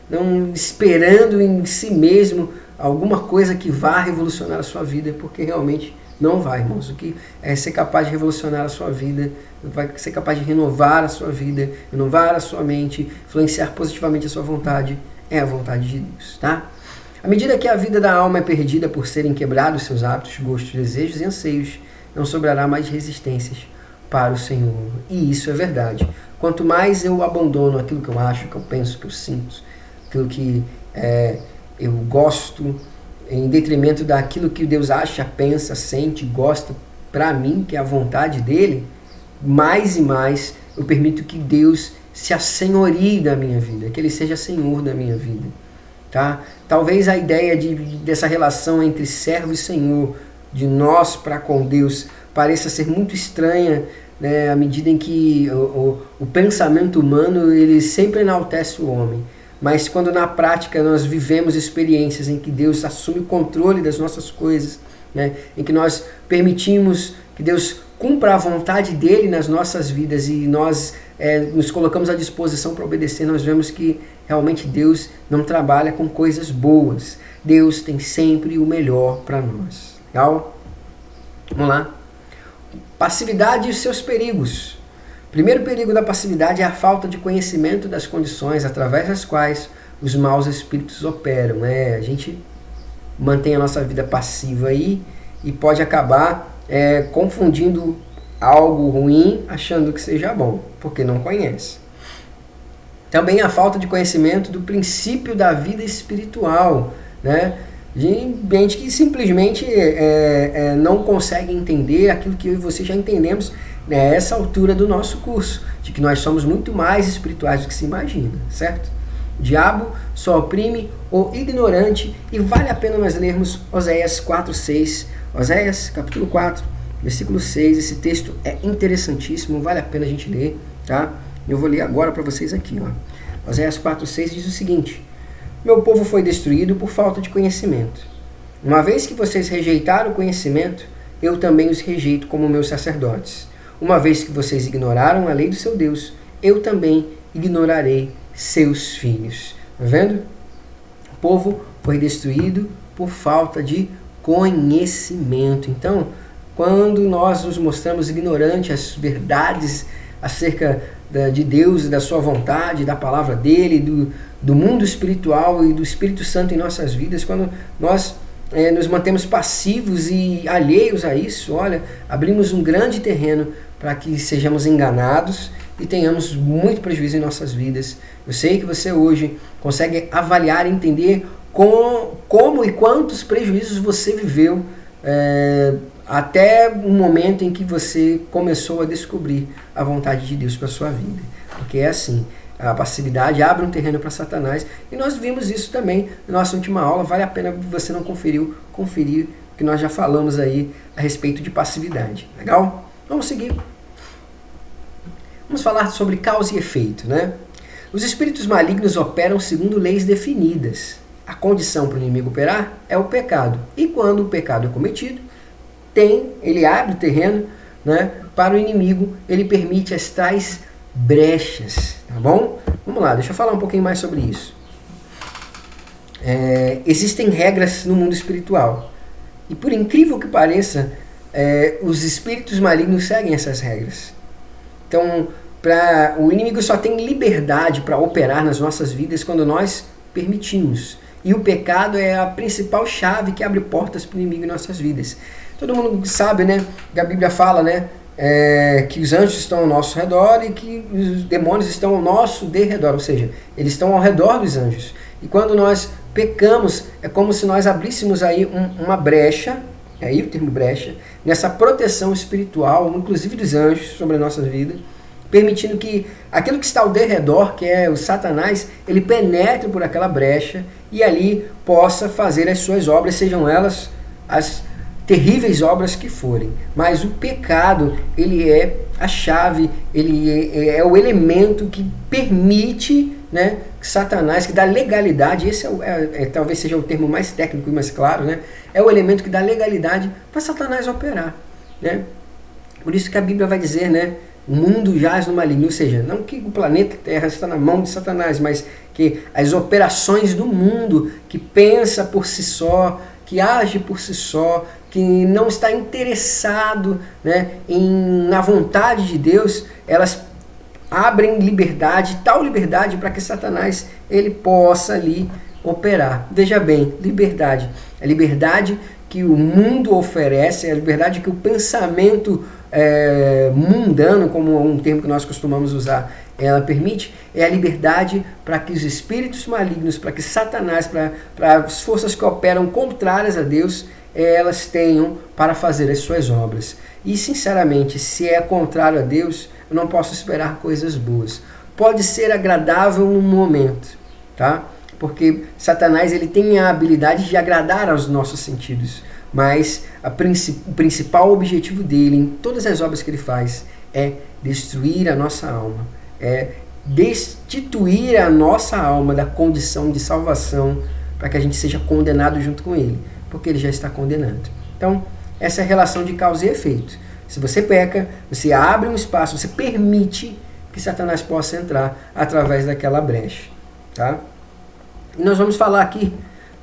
Não esperando em si mesmo alguma coisa que vá revolucionar a sua vida, porque realmente não vai, irmãos. O que é ser capaz de revolucionar a sua vida, vai ser capaz de renovar a sua vida, renovar a sua mente, influenciar positivamente a sua vontade, é a vontade de Deus, tá? À medida que a vida da alma é perdida por serem quebrados seus hábitos, gostos, desejos e anseios, não sobrará mais resistências para o Senhor. E isso é verdade. Quanto mais eu abandono aquilo que eu acho, que eu penso, que eu sinto, aquilo que eu gosto, em detrimento daquilo que Deus acha, pensa, sente, gosta para mim, que é a vontade dele, mais e mais eu permito que Deus se assenhorie da minha vida, que ele seja senhor da minha vida. Tá? Talvez a ideia dessa relação entre servo e senhor, de nós para com Deus, pareça ser muito estranha, né, à medida em que o pensamento humano ele sempre enaltece o homem. Mas quando na prática nós vivemos experiências em que Deus assume o controle das nossas coisas, né, em que nós permitimos que Deus cumpra a vontade dele nas nossas vidas e nós nos colocamos à disposição para obedecer, nós vemos que realmente Deus não trabalha com coisas boas. Deus tem sempre o melhor para nós. Legal? Vamos lá. Passividade e os seus perigos. O primeiro perigo da passividade é a falta de conhecimento das condições através das quais os maus espíritos operam. A gente mantém a nossa vida passiva aí e pode acabar confundindo algo ruim achando que seja bom, porque não conhece. Também a falta de conhecimento do princípio da vida espiritual, né? De gente que simplesmente não consegue entender aquilo que eu e você já entendemos nessa altura do nosso curso, de que nós somos muito mais espirituais do que se imagina, certo? O diabo só oprime o ignorante e vale a pena nós lermos Oséias 4:6, Oséias capítulo 4, versículo 6, esse texto é interessantíssimo, vale a pena a gente ler, tá? Eu vou ler agora para vocês aqui, ó. Oséias 4:6 diz o seguinte: meu povo foi destruído por falta de conhecimento. Uma vez que vocês rejeitaram o conhecimento, eu também os rejeito como meus sacerdotes. Uma vez que vocês ignoraram a lei do seu Deus, eu também ignorarei seus filhos. Tá vendo? O povo foi destruído por falta de conhecimento. Então, quando nós nos mostramos ignorantes às verdades acerca de Deus e da sua vontade, da palavra dele, do mundo espiritual e do Espírito Santo em nossas vidas, quando nós nos mantemos passivos e alheios a isso, olha, abrimos um grande terreno para que sejamos enganados e tenhamos muito prejuízo em nossas vidas. Eu sei que você hoje consegue avaliar e entender como e quantos prejuízos você viveu até o momento em que você começou a descobrir a vontade de Deus para a sua vida. Porque é assim, a passividade abre um terreno para Satanás e nós vimos isso também na nossa última aula. Vale a pena, você não conferir o que nós já falamos aí a respeito de passividade. Legal? Vamos seguir. Vamos falar sobre causa e efeito, né? Os espíritos malignos operam segundo leis definidas. A condição para o inimigo operar é o pecado. E quando o pecado é cometido, ele abre o terreno, né, para o inimigo, ele permite as tais brechas, tá bom? Vamos lá, deixa eu falar um pouquinho mais sobre isso. Existem regras no mundo espiritual. E por incrível que pareça, os espíritos malignos seguem essas regras. Então, o inimigo só tem liberdade para operar nas nossas vidas quando nós permitimos. E o pecado é a principal chave que abre portas para o inimigo em nossas vidas. Todo mundo sabe, né, que a Bíblia fala, né, que os anjos estão ao nosso redor e que os demônios estão ao nosso derredor, ou seja, eles estão ao redor dos anjos. E quando nós pecamos, é como se nós abríssemos aí uma brecha, é aí o termo brecha, nessa proteção espiritual, inclusive dos anjos, sobre a nossa vida, permitindo que aquilo que está ao derredor, que é o Satanás, ele penetre por aquela brecha e ali possa fazer as suas obras, sejam elas as terríveis obras que forem. Mas o pecado, ele é a chave, ele é o elemento que permite, né, que Satanás, que dá legalidade, esse talvez seja o termo mais técnico e mais claro, né, é o elemento que dá legalidade para Satanás operar, né? Por isso que a Bíblia vai dizer, né, o mundo jaz no maligno, ou seja, não que o planeta Terra está na mão de Satanás, mas que as operações do mundo, que pensa por si só, que age por si só, que não está interessado, né, na vontade de Deus, elas abrem liberdade, tal liberdade para que Satanás ele possa ali operar. Veja bem, liberdade. A liberdade que o mundo oferece, a liberdade que o pensamento mundano, como um termo que nós costumamos usar, ela permite, é a liberdade para que os espíritos malignos, para que Satanás, para as forças que operam contrárias a Deus, elas tenham para fazer as suas obras. E sinceramente, se é contrário a Deus, eu não posso esperar coisas boas. Pode ser agradável num momento, tá? Porque Satanás ele tem a habilidade de agradar aos nossos sentidos, mas o principal objetivo dele, em todas as obras que ele faz, é destruir a nossa alma, é destituir a nossa alma da condição de salvação para que a gente seja condenado junto com ele, porque ele já está condenado. Então, essa é a relação de causa e efeito. Se você peca, você abre um espaço, você permite que Satanás possa entrar através daquela brecha, tá? E nós vamos falar aqui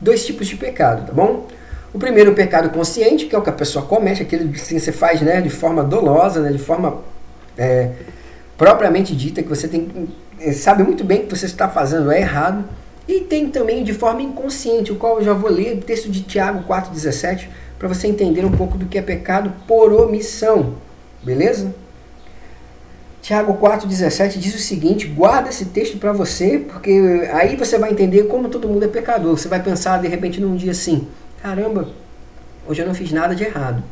2 tipos de pecado, tá bom? O primeiro, o pecado consciente, que é o que a pessoa comete, aquele que você faz, né, de forma dolosa, né, de forma propriamente dita, que você sabe muito bem que você está fazendo errado. E tem também de forma inconsciente, o qual eu já vou ler o texto de Tiago 4,17, para você entender um pouco do que é pecado por omissão, beleza? Tiago 4,17 diz o seguinte, guarda esse texto para você, porque aí você vai entender como todo mundo é pecador. Você vai pensar de repente num dia assim, caramba, hoje eu não fiz nada de errado.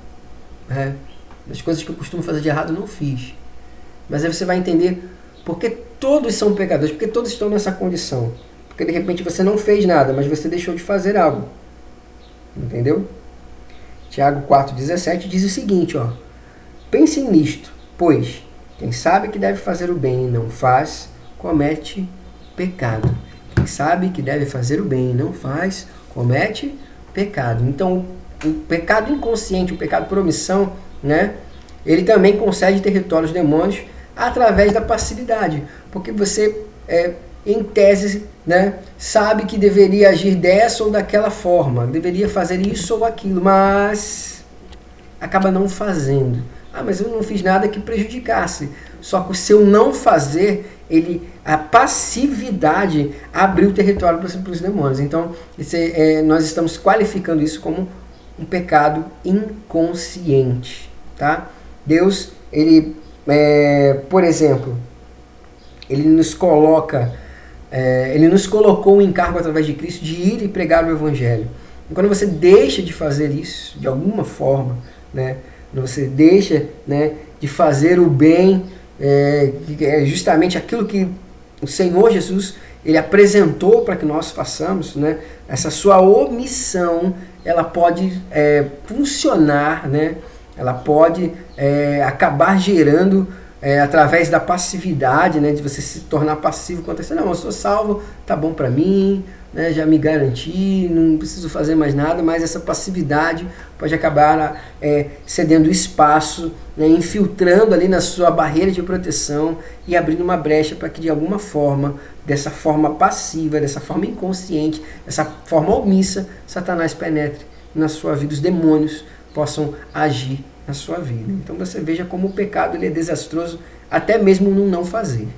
As coisas que eu costumo fazer de errado eu não fiz. Mas aí você vai entender porque todos são pecadores, porque todos estão nessa condição. Porque de repente você não fez nada, mas você deixou de fazer algo. Entendeu? Tiago 4,17 diz o seguinte, ó, pensem nisto, pois quem sabe que deve fazer o bem e não faz, comete pecado. Quem sabe que deve fazer o bem e não faz, comete pecado. Então, o pecado inconsciente, o pecado por omissão, né, ele também concede território aos demônios através da passividade. Porque você, em tese, né, sabe que deveria agir dessa ou daquela forma, deveria fazer isso ou aquilo, mas acaba não fazendo. Mas eu não fiz nada que prejudicasse. Só que o seu não fazer, a passividade abriu o território para os demônios. Então, nós estamos qualificando isso como um pecado inconsciente. Tá? Deus, ele, por exemplo, ele nos colocou um encargo através de Cristo de ir e pregar o Evangelho. E quando você deixa de fazer isso, de alguma forma, né, quando você deixa, né, de fazer o bem, que é justamente aquilo que o Senhor Jesus ele apresentou para que nós façamos, né, essa sua omissão, ela pode funcionar, né, ela pode acabar gerando através da passividade, né, de você se tornar passivo quanto a isso. Não, eu sou salvo, tá bom para mim, né, já me garanti, não preciso fazer mais nada, mas essa passividade pode acabar cedendo espaço, né, infiltrando ali na sua barreira de proteção e abrindo uma brecha para que de alguma forma, dessa forma passiva, dessa forma inconsciente, dessa forma omissa, Satanás penetre na sua vida, os demônios possam agir na sua vida. Então você veja como o pecado ele é desastroso até mesmo no não fazer.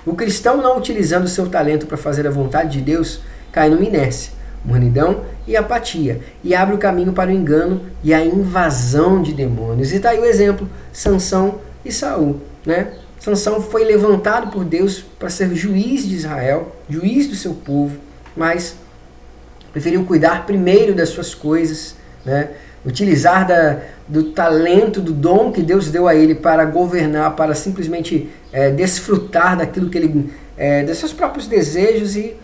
O cristão não utilizando o seu talento para fazer a vontade de Deus cai numa inércia, mornidão e apatia, e abre o caminho para o engano e a invasão de demônios. E está aí o exemplo, Sansão e Saul, né? Sansão foi levantado por Deus para ser juiz de Israel, juiz do seu povo, mas preferiu cuidar primeiro das suas coisas, né? Utilizar do talento, do dom que Deus deu a ele para governar, para simplesmente desfrutar daquilo que ele, dos seus próprios desejos, e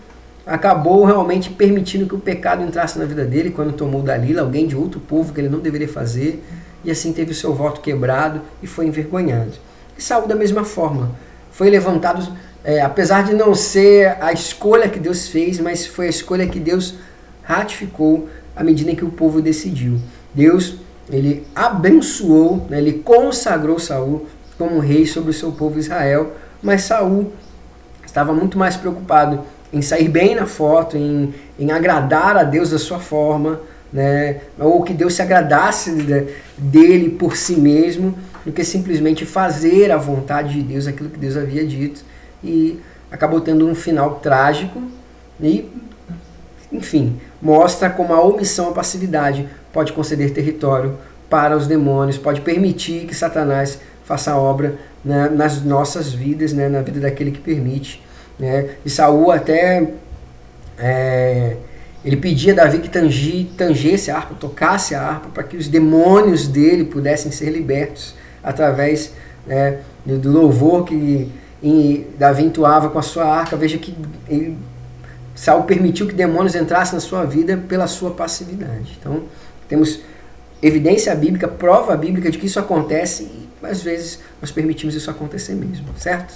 acabou realmente permitindo que o pecado entrasse na vida dele quando tomou Dalila, alguém de outro povo que ele não deveria fazer, e assim teve o seu voto quebrado e foi envergonhado. E Saul da mesma forma, foi levantado, apesar de não ser a escolha que Deus fez, mas foi a escolha que Deus ratificou à medida que o povo decidiu. Deus, ele abençoou, né, ele consagrou Saul como rei sobre o seu povo Israel, mas Saul estava muito mais preocupado em sair bem na foto, em agradar a Deus da sua forma, né, ou que Deus se agradasse dele por si mesmo, do que simplesmente fazer a vontade de Deus, aquilo que Deus havia dito, e acabou tendo um final trágico, e, enfim, mostra como a omissão, a passividade pode conceder território para os demônios, pode permitir que Satanás faça obra, né, nas nossas vidas, né, na vida daquele que permite, né. E Saul até ele pedia a Davi que tangesse a harpa, tocasse a harpa, para que os demônios dele pudessem ser libertos através, né, do louvor que Davi entoava com a sua arca. Veja que Saul permitiu que demônios entrassem na sua vida pela sua passividade. Então, temos evidência bíblica, prova bíblica de que isso acontece, e às vezes nós permitimos isso acontecer mesmo, certo?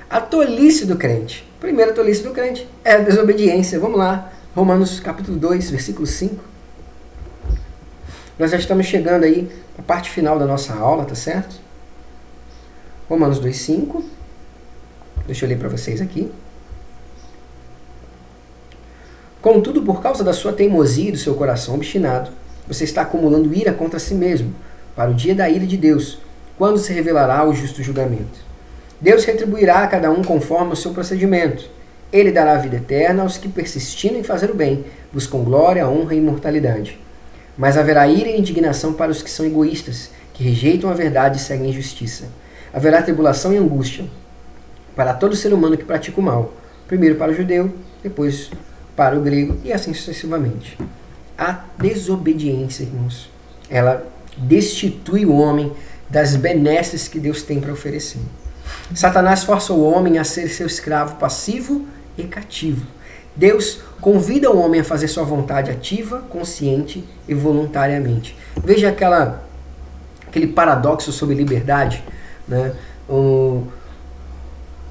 A tolice do crente. A primeira tolice do crente é a desobediência. Vamos lá, Romanos capítulo 2, versículo 5. Nós já estamos chegando aí à parte final da nossa aula, tá certo? Romanos 2, 5. Deixa eu ler para vocês aqui. Contudo, por causa da sua teimosia e do seu coração obstinado, você está acumulando ira contra si mesmo, para o dia da ira de Deus, quando se revelará o justo julgamento. Deus retribuirá a cada um conforme o seu procedimento. Ele dará a vida eterna aos que, persistindo em fazer o bem, buscam glória, honra e imortalidade. Mas haverá ira e indignação para os que são egoístas, que rejeitam a verdade e seguem a injustiça. Haverá tribulação e angústia para todo ser humano que pratica o mal, primeiro para o judeu, depois para o grego, e assim sucessivamente. A desobediência, irmãos, ela destitui o homem das benesses que Deus tem para oferecer. Satanás força o homem a ser seu escravo passivo e cativo. Deus convida o homem a fazer sua vontade ativa, consciente e voluntariamente. Veja aquele paradoxo sobre liberdade, né?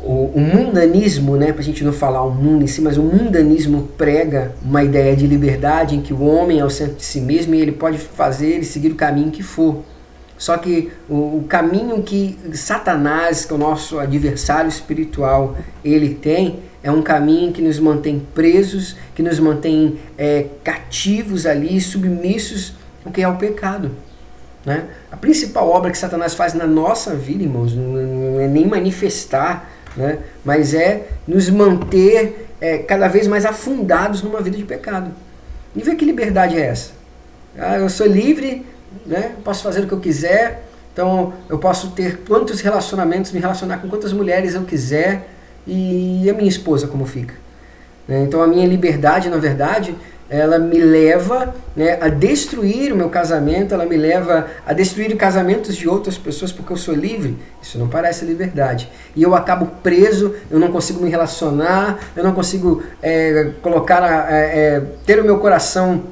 O mundanismo, né, para a gente não falar o mundo em si, mas o mundanismo prega uma ideia de liberdade em que o homem é o centro de si mesmo e ele pode fazer e seguir o caminho que for. Só que o caminho que Satanás, que é o nosso adversário espiritual, ele tem, é um caminho que nos mantém presos, que nos mantém cativos ali, submissos ao que é o pecado, né? A principal obra que Satanás faz na nossa vida, irmãos, não é nem manifestar, né, mas é nos manter cada vez mais afundados numa vida de pecado. E vê que liberdade é essa? Eu sou livre, né, posso fazer o que eu quiser, então eu posso ter quantos relacionamentos, me relacionar com quantas mulheres eu quiser, e a minha esposa como fica? Então a minha liberdade, na verdade, ela me leva, né, a destruir o meu casamento, ela me leva a destruir casamentos de outras pessoas porque eu sou livre. Isso não parece liberdade. E eu acabo preso, eu não consigo me relacionar, eu não consigo ter o meu coração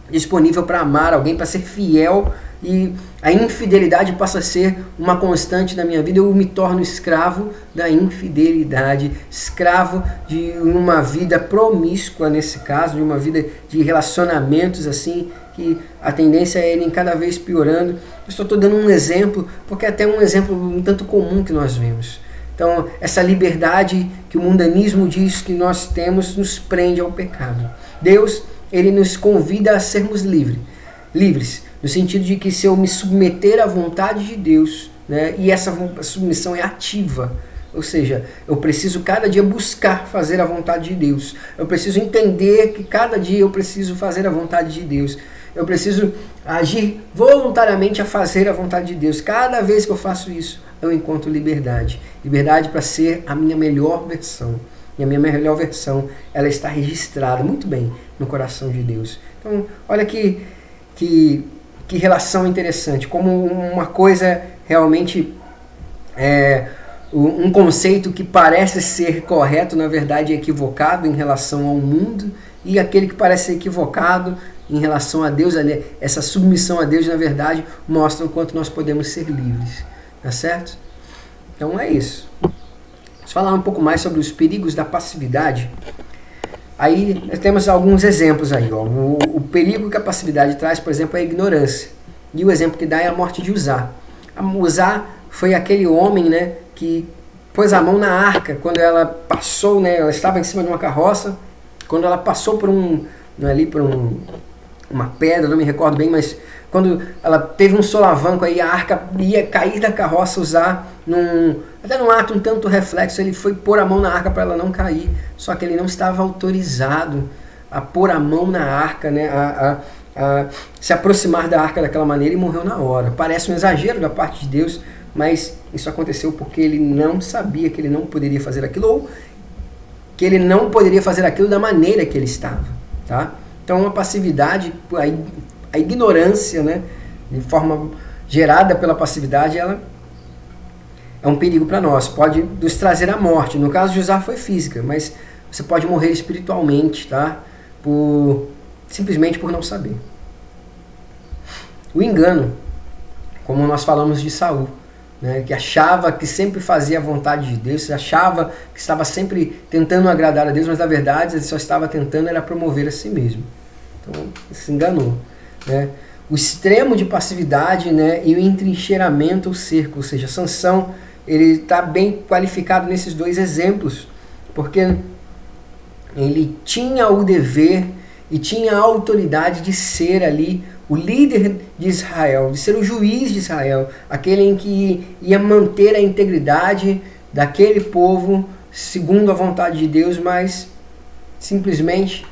disponível para amar alguém, para ser fiel, e a infidelidade passa a ser uma constante na minha vida. Eu me torno escravo da infidelidade, escravo de uma vida promíscua, nesse caso, de uma vida de relacionamentos assim, que a tendência é ele cada vez piorando. Eu só estou dando um exemplo, porque é até um exemplo um tanto comum que nós vemos. Então, essa liberdade que o mundanismo diz que nós temos nos prende ao pecado. Deus, ele nos convida a sermos livres, no sentido de que se eu me submeter à vontade de Deus, né, e essa submissão é ativa, Ou seja, eu preciso cada dia buscar fazer a vontade de Deus. Eu preciso entender que cada dia eu preciso fazer a vontade de Deus. Eu preciso agir voluntariamente a fazer a vontade de Deus. Cada vez que eu faço isso, eu encontro liberdade. Liberdade para ser a minha melhor versão. E a minha melhor versão, ela está registrada muito bem no coração de Deus. Então, olha que relação interessante. Como uma coisa realmente um conceito que parece ser correto, na verdade é equivocado em relação ao mundo, e aquele que parece ser equivocado em relação a Deus, essa submissão a Deus, na verdade, mostra o quanto nós podemos ser livres. Tá certo? Então é isso. Vamos falar um pouco mais sobre os perigos da passividade. Aí temos alguns exemplos aí. Ó. O perigo que a passividade traz, por exemplo, é a ignorância. E o exemplo que dá é a morte de Uzá. Uzá foi aquele homem, né, que pôs a mão na arca quando ela passou, né, ela estava em cima de uma carroça, quando ela passou por uma pedra, não me recordo bem, mas quando ela teve um solavanco aí, a arca ia cair da carroça, Uzá, até num ato um tanto reflexo, ele foi pôr a mão na arca para ela não cair, só que ele não estava autorizado a pôr a mão na arca, né, a se aproximar da arca daquela maneira, e morreu na hora. Parece um exagero da parte de Deus, mas isso aconteceu porque ele não sabia que ele não poderia fazer aquilo, ou que ele não poderia fazer aquilo da maneira que ele estava, tá? Então a passividade, a ignorância, né, de forma gerada pela passividade, ela é um perigo para nós, pode nos trazer a morte. No caso de Uzá foi física, mas você pode morrer espiritualmente, tá? Simplesmente por não saber. O engano, como nós falamos de Saul, né, que achava que sempre fazia a vontade de Deus, achava que estava sempre tentando agradar a Deus, mas na verdade ele só estava tentando era promover a si mesmo. Então, se enganou. Né? O extremo de passividade, né, e o entrincheiramento ao cerco, ou seja, Sansão, ele está bem qualificado nesses dois exemplos, porque ele tinha o dever e tinha a autoridade de ser ali o líder de Israel, de ser o juiz de Israel, aquele em que ia manter a integridade daquele povo segundo a vontade de Deus, mas simplesmente,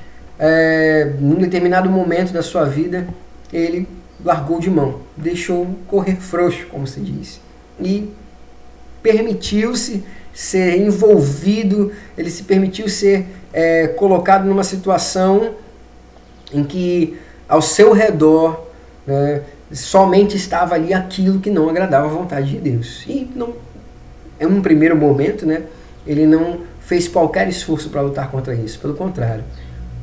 num determinado momento da sua vida, ele largou de mão, deixou correr frouxo, como se diz, e permitiu-se ser envolvido, ele se permitiu ser colocado numa situação em que ao seu redor, né, somente estava ali aquilo que não agradava a vontade de Deus. E em um primeiro momento, né, ele não fez qualquer esforço para lutar contra isso. Pelo contrário,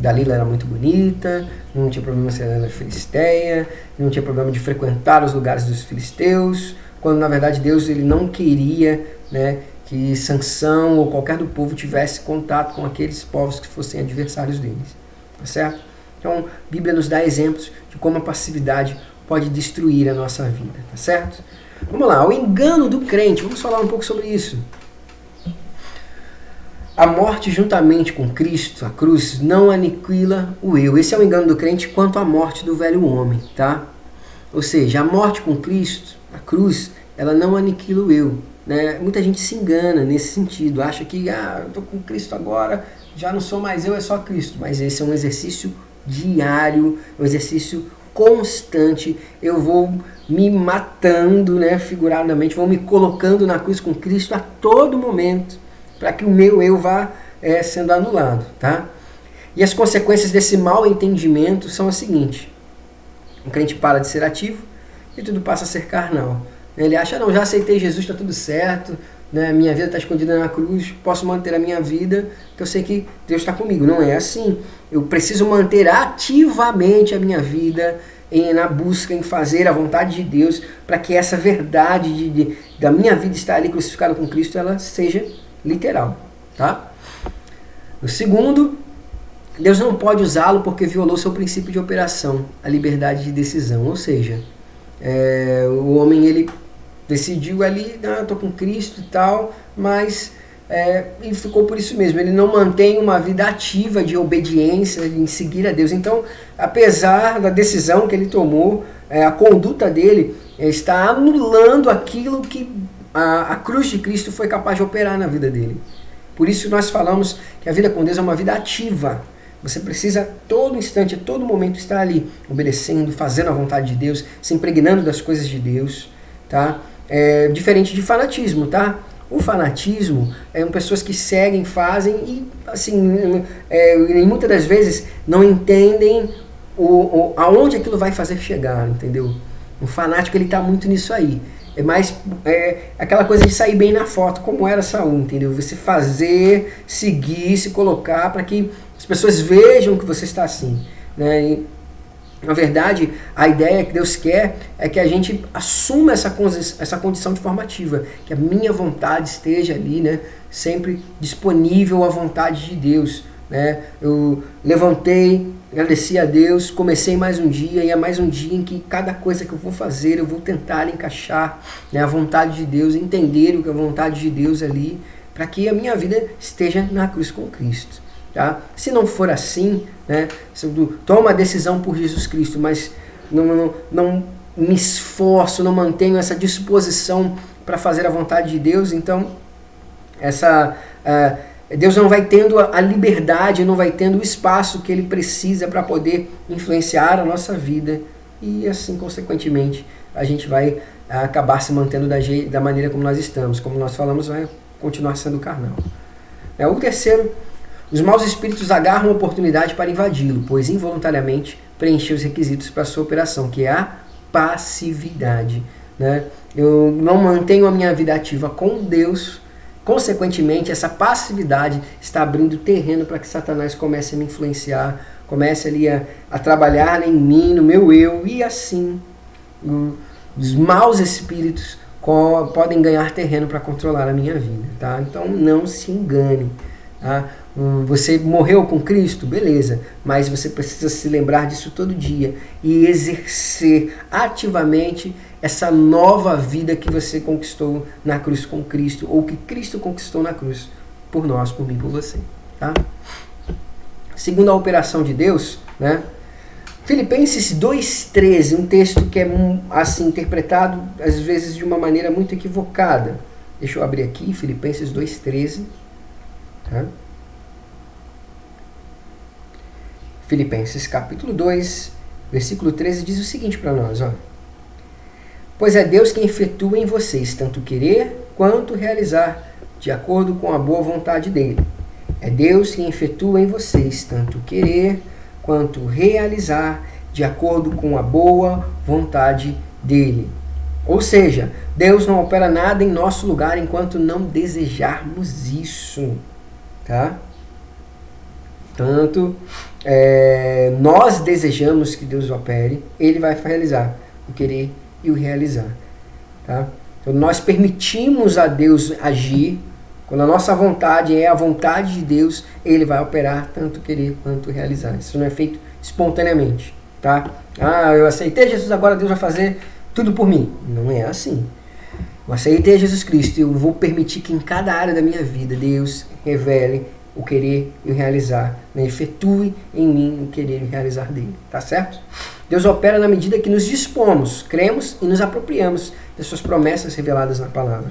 Dalila era muito bonita, não tinha problema se ela era filisteia, não tinha problema de frequentar os lugares dos filisteus, quando na verdade Deus ele não queria, né, que Sansão ou qualquer do povo tivesse contato com aqueles povos que fossem adversários deles. Tá certo? Então, a Bíblia nos dá exemplos de como a passividade pode destruir a nossa vida, tá certo? Vamos lá, o engano do crente, vamos falar um pouco sobre isso. A morte juntamente com Cristo, a cruz, não aniquila o eu. Esse é o engano do crente quanto à morte do velho homem, tá? Ou seja, a morte com Cristo, a cruz, ela não aniquila o eu, né? Muita gente se engana nesse sentido, acha que eu estou com Cristo agora, já não sou mais eu, é só Cristo. Mas esse é um exercício diário, um exercício constante. Eu vou me matando, né, figuradamente, vou me colocando na cruz com Cristo a todo momento, para que o meu eu vá sendo anulado, tá? E as consequências desse mau entendimento são as seguintes: o crente para de ser ativo e tudo passa a ser carnal. Ele acha, não, já aceitei Jesus, está tudo certo, né? Minha vida está escondida na cruz, posso manter a minha vida, que eu sei que Deus está comigo. Não é assim. Eu preciso manter ativamente a minha vida na busca, em fazer a vontade de Deus, para que essa verdade da minha vida estar ali crucificada com Cristo, ela seja literal. Tá? O segundo, Deus não pode usá-lo porque violou seu princípio de operação, a liberdade de decisão. Ou seja, o homem ele decidiu ali, eu estou com Cristo e tal, mas e ficou por isso mesmo. Ele não mantém uma vida ativa de obediência, em seguir a Deus. Então, apesar da decisão que ele tomou, a conduta dele está anulando aquilo que a cruz de Cristo foi capaz de operar na vida dele. Por isso nós falamos que a vida com Deus é uma vida ativa. Você precisa todo instante, a todo momento estar ali, obedecendo, fazendo a vontade de Deus, se impregnando das coisas de Deus, tá? É diferente de fanatismo, tá? O fanatismo é pessoas que seguem, fazem e, assim, muitas das vezes não entendem aonde aquilo vai fazer chegar, entendeu? O fanático, ele está muito nisso aí. É mais aquela coisa de sair bem na foto, como era Saul, entendeu? Você fazer, seguir, se colocar para que as pessoas vejam que você está assim, né? E, na verdade, a ideia que Deus quer é que a gente assuma essa condição de forma ativa, que a minha vontade esteja ali, né, sempre disponível à vontade de Deus, né? Eu levantei, agradeci a Deus, comecei mais um dia, e é mais um dia em que cada coisa que eu vou fazer, eu vou tentar encaixar, né, a vontade de Deus, entender o que é a vontade de Deus ali, para que a minha vida esteja na cruz com Cristo. Tá? Se não for assim, né, se eu tomo a decisão por Jesus Cristo, mas não me esforço, não mantenho essa disposição para fazer a vontade de Deus, então Deus não vai tendo a liberdade, não vai tendo o espaço que Ele precisa para poder influenciar a nossa vida e assim, consequentemente, a gente vai acabar se mantendo da maneira como nós estamos. Como nós falamos, vai continuar sendo carnal. O terceiro: os maus espíritos agarram a oportunidade para invadi-lo, pois involuntariamente preencheu os requisitos para a sua operação, que é a passividade, né? Eu não mantenho a minha vida ativa com Deus, consequentemente, essa passividade está abrindo terreno para que Satanás comece a me influenciar, comece ali a trabalhar em mim, no meu eu, e assim os maus espíritos podem ganhar terreno para controlar a minha vida, tá? Então não se engane, tá? Você morreu com Cristo? Beleza, mas você precisa se lembrar disso todo dia e exercer ativamente essa nova vida que você conquistou na cruz com Cristo, ou que Cristo conquistou na cruz por nós, por mim, por você. Tá? Segundo a operação de Deus, né? Filipenses 2,13, um texto que é assim interpretado às vezes de uma maneira muito equivocada. Deixa eu abrir aqui, Filipenses 2,13. Tá? Filipenses capítulo 2, versículo 13 diz o seguinte para nós, ó. Pois é Deus quem efetua em vocês tanto querer quanto realizar, de acordo com a boa vontade dele. É Deus quem efetua em vocês tanto querer quanto realizar, de acordo com a boa vontade dele. Ou seja, Deus não opera nada em nosso lugar enquanto não desejarmos isso, tá? Tanto nós desejamos que Deus opere, Ele vai realizar o querer e o realizar. Tá? Então, nós permitimos a Deus agir, quando a nossa vontade é a vontade de Deus, Ele vai operar tanto querer quanto realizar. Isso não é feito espontaneamente. Tá? Eu aceitei Jesus, agora Deus vai fazer tudo por mim. Não é assim. Eu aceitei Jesus Cristo e eu vou permitir que em cada área da minha vida Deus revele o querer e o realizar, né? Efetue em mim o querer e o realizar dele, tá certo? Deus opera na medida que nos dispomos, cremos e nos apropriamos das suas promessas reveladas na palavra.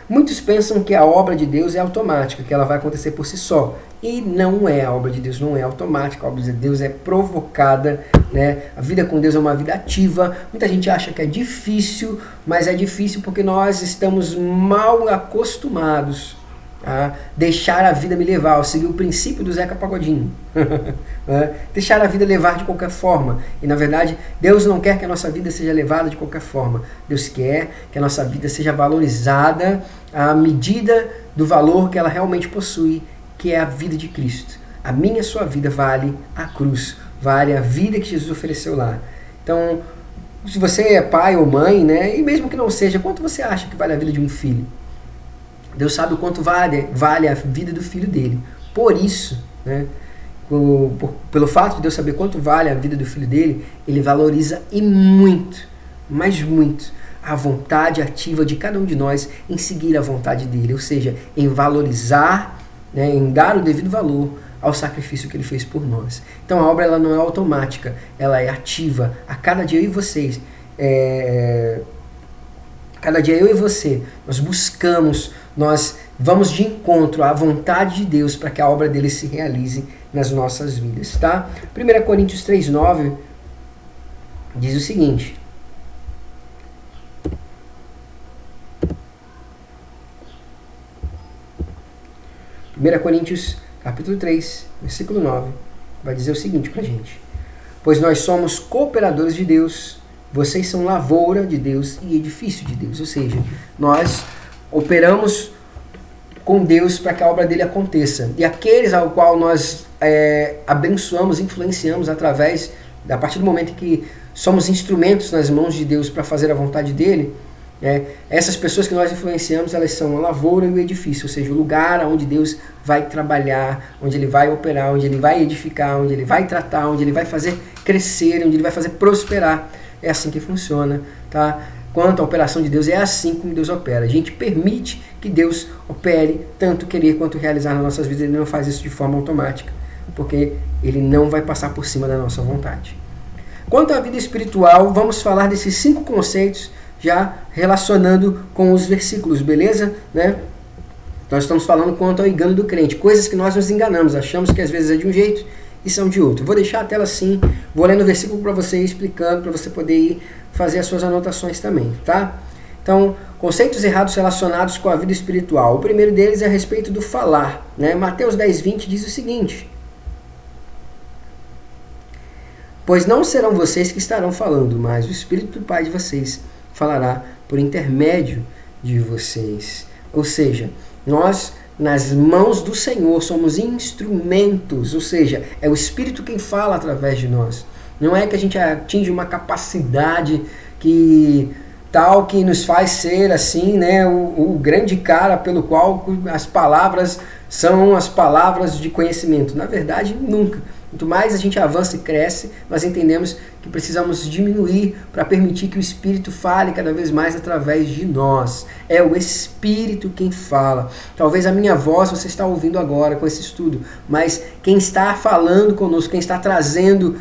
Muitos pensam que a obra de Deus é automática, que ela vai acontecer por si só. E não é, a obra de Deus não é automática, a obra de Deus é provocada, né? A vida com Deus é uma vida ativa. Muita gente acha que é difícil, mas é difícil porque nós estamos mal acostumados a deixar a vida me levar, a seguir o princípio do Zeca Pagodinho. Deixar a vida levar de qualquer forma. E na verdade, Deus não quer que a nossa vida seja levada de qualquer forma. Deus quer que a nossa vida seja valorizada à medida do valor que ela realmente possui, que é a vida de Cristo. A minha e a sua vida vale a cruz, vale a vida que Jesus ofereceu lá. Então, se você é pai ou mãe, né, e mesmo que não seja, quanto você acha que vale a vida de um filho? Deus sabe o quanto vale a vida do filho dele. Por isso, né, pelo fato de Deus saber quanto vale a vida do filho dele, ele valoriza e muito, mas muito, a vontade ativa de cada um de nós em seguir a vontade dele. Ou seja, em valorizar, né, em dar o devido valor ao sacrifício que ele fez por nós. Então a obra ela não é automática, ela é ativa. A cada dia eu e vocês Cada dia eu e você, nós buscamos, nós vamos de encontro à vontade de Deus para que a obra dele se realize nas nossas vidas, tá? 1 Coríntios 3,9 diz o seguinte: Coríntios capítulo 3, versículo 9, vai dizer o seguinte pra gente: pois nós somos cooperadores de Deus, vocês são lavoura de Deus e edifício de Deus. Ou seja, nós operamos com Deus para que a obra dele aconteça. E aqueles ao qual nós abençoamos, influenciamos através, a partir do momento em que somos instrumentos nas mãos de Deus para fazer a vontade dele, essas pessoas que nós influenciamos, elas são a lavoura e o edifício, ou seja, o lugar onde Deus vai trabalhar, onde ele vai operar, onde ele vai edificar, onde ele vai tratar, onde ele vai fazer crescer, onde ele vai fazer prosperar. É assim que funciona, tá? Quanto à operação de Deus, é assim como Deus opera. A gente permite que Deus opere, tanto querer quanto realizar nas nossas vidas. Ele não faz isso de forma automática, porque ele não vai passar por cima da nossa vontade. Quanto à vida espiritual, vamos falar desses 5 conceitos, já relacionando com os versículos, beleza? Né? Nós estamos falando quanto ao engano do crente, coisas que nós nos enganamos, achamos que às vezes é de um jeito e são de outro. Vou deixar a tela assim, vou lendo o versículo para você ir explicando, para você poder ir fazer as suas anotações também, tá? Então, conceitos errados relacionados com a vida espiritual. O primeiro deles é a respeito do falar, né? Mateus 10:20 diz o seguinte: pois não serão vocês que estarão falando, mas o Espírito do Pai de vocês falará por intermédio de vocês. Ou seja, nós, nas mãos do Senhor, somos instrumentos, ou seja, é o Espírito quem fala através de nós. Não é que a gente atinge uma capacidade que nos faz ser assim, né, o grande cara pelo qual as palavras são as palavras de conhecimento. Na verdade, nunca. Quanto mais a gente avança e cresce, nós entendemos que precisamos diminuir para permitir que o Espírito fale cada vez mais através de nós. É o Espírito quem fala. Talvez a minha voz você está ouvindo agora com esse estudo, mas quem está falando conosco, quem está trazendo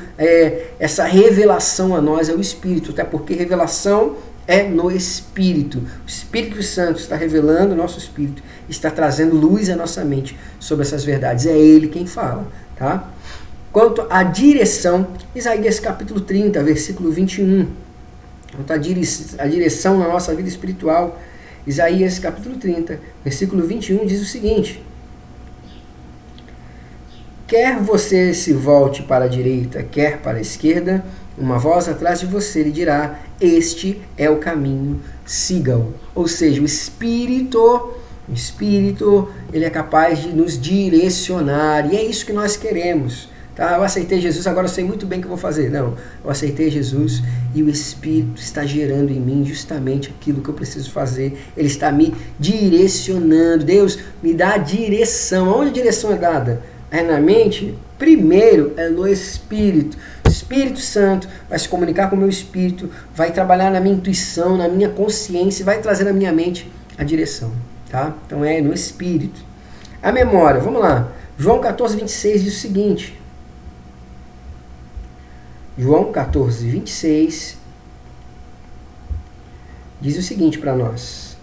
essa revelação a nós é o Espírito, até porque revelação é no Espírito. O Espírito Santo está revelando o nosso Espírito, está trazendo luz à nossa mente sobre essas verdades. É Ele quem fala, tá? Quanto à direção, Isaías capítulo 30, versículo 21. Quanto à direção na nossa vida espiritual, Isaías capítulo 30, versículo 21 diz o seguinte: quer você se volte para a direita, quer para a esquerda, uma voz atrás de você lhe dirá: este é o caminho, siga-o. Ou seja, o Espírito, ele é capaz de nos direcionar, e é isso que nós queremos. Tá, eu aceitei Jesus, agora eu sei muito bem o que eu vou fazer. Não, eu aceitei Jesus e o Espírito está gerando em mim justamente aquilo que eu preciso fazer. Ele está me direcionando. Deus me dá a direção. Onde a direção é dada? É na mente? Primeiro é no Espírito. O Espírito Santo vai se comunicar com o meu Espírito, vai trabalhar na minha intuição, na minha consciência, vai trazer na minha mente a direção. Tá? Então é no Espírito. A memória, vamos lá. João 14:26 diz o seguinte: João 14:26 diz o seguinte para nós: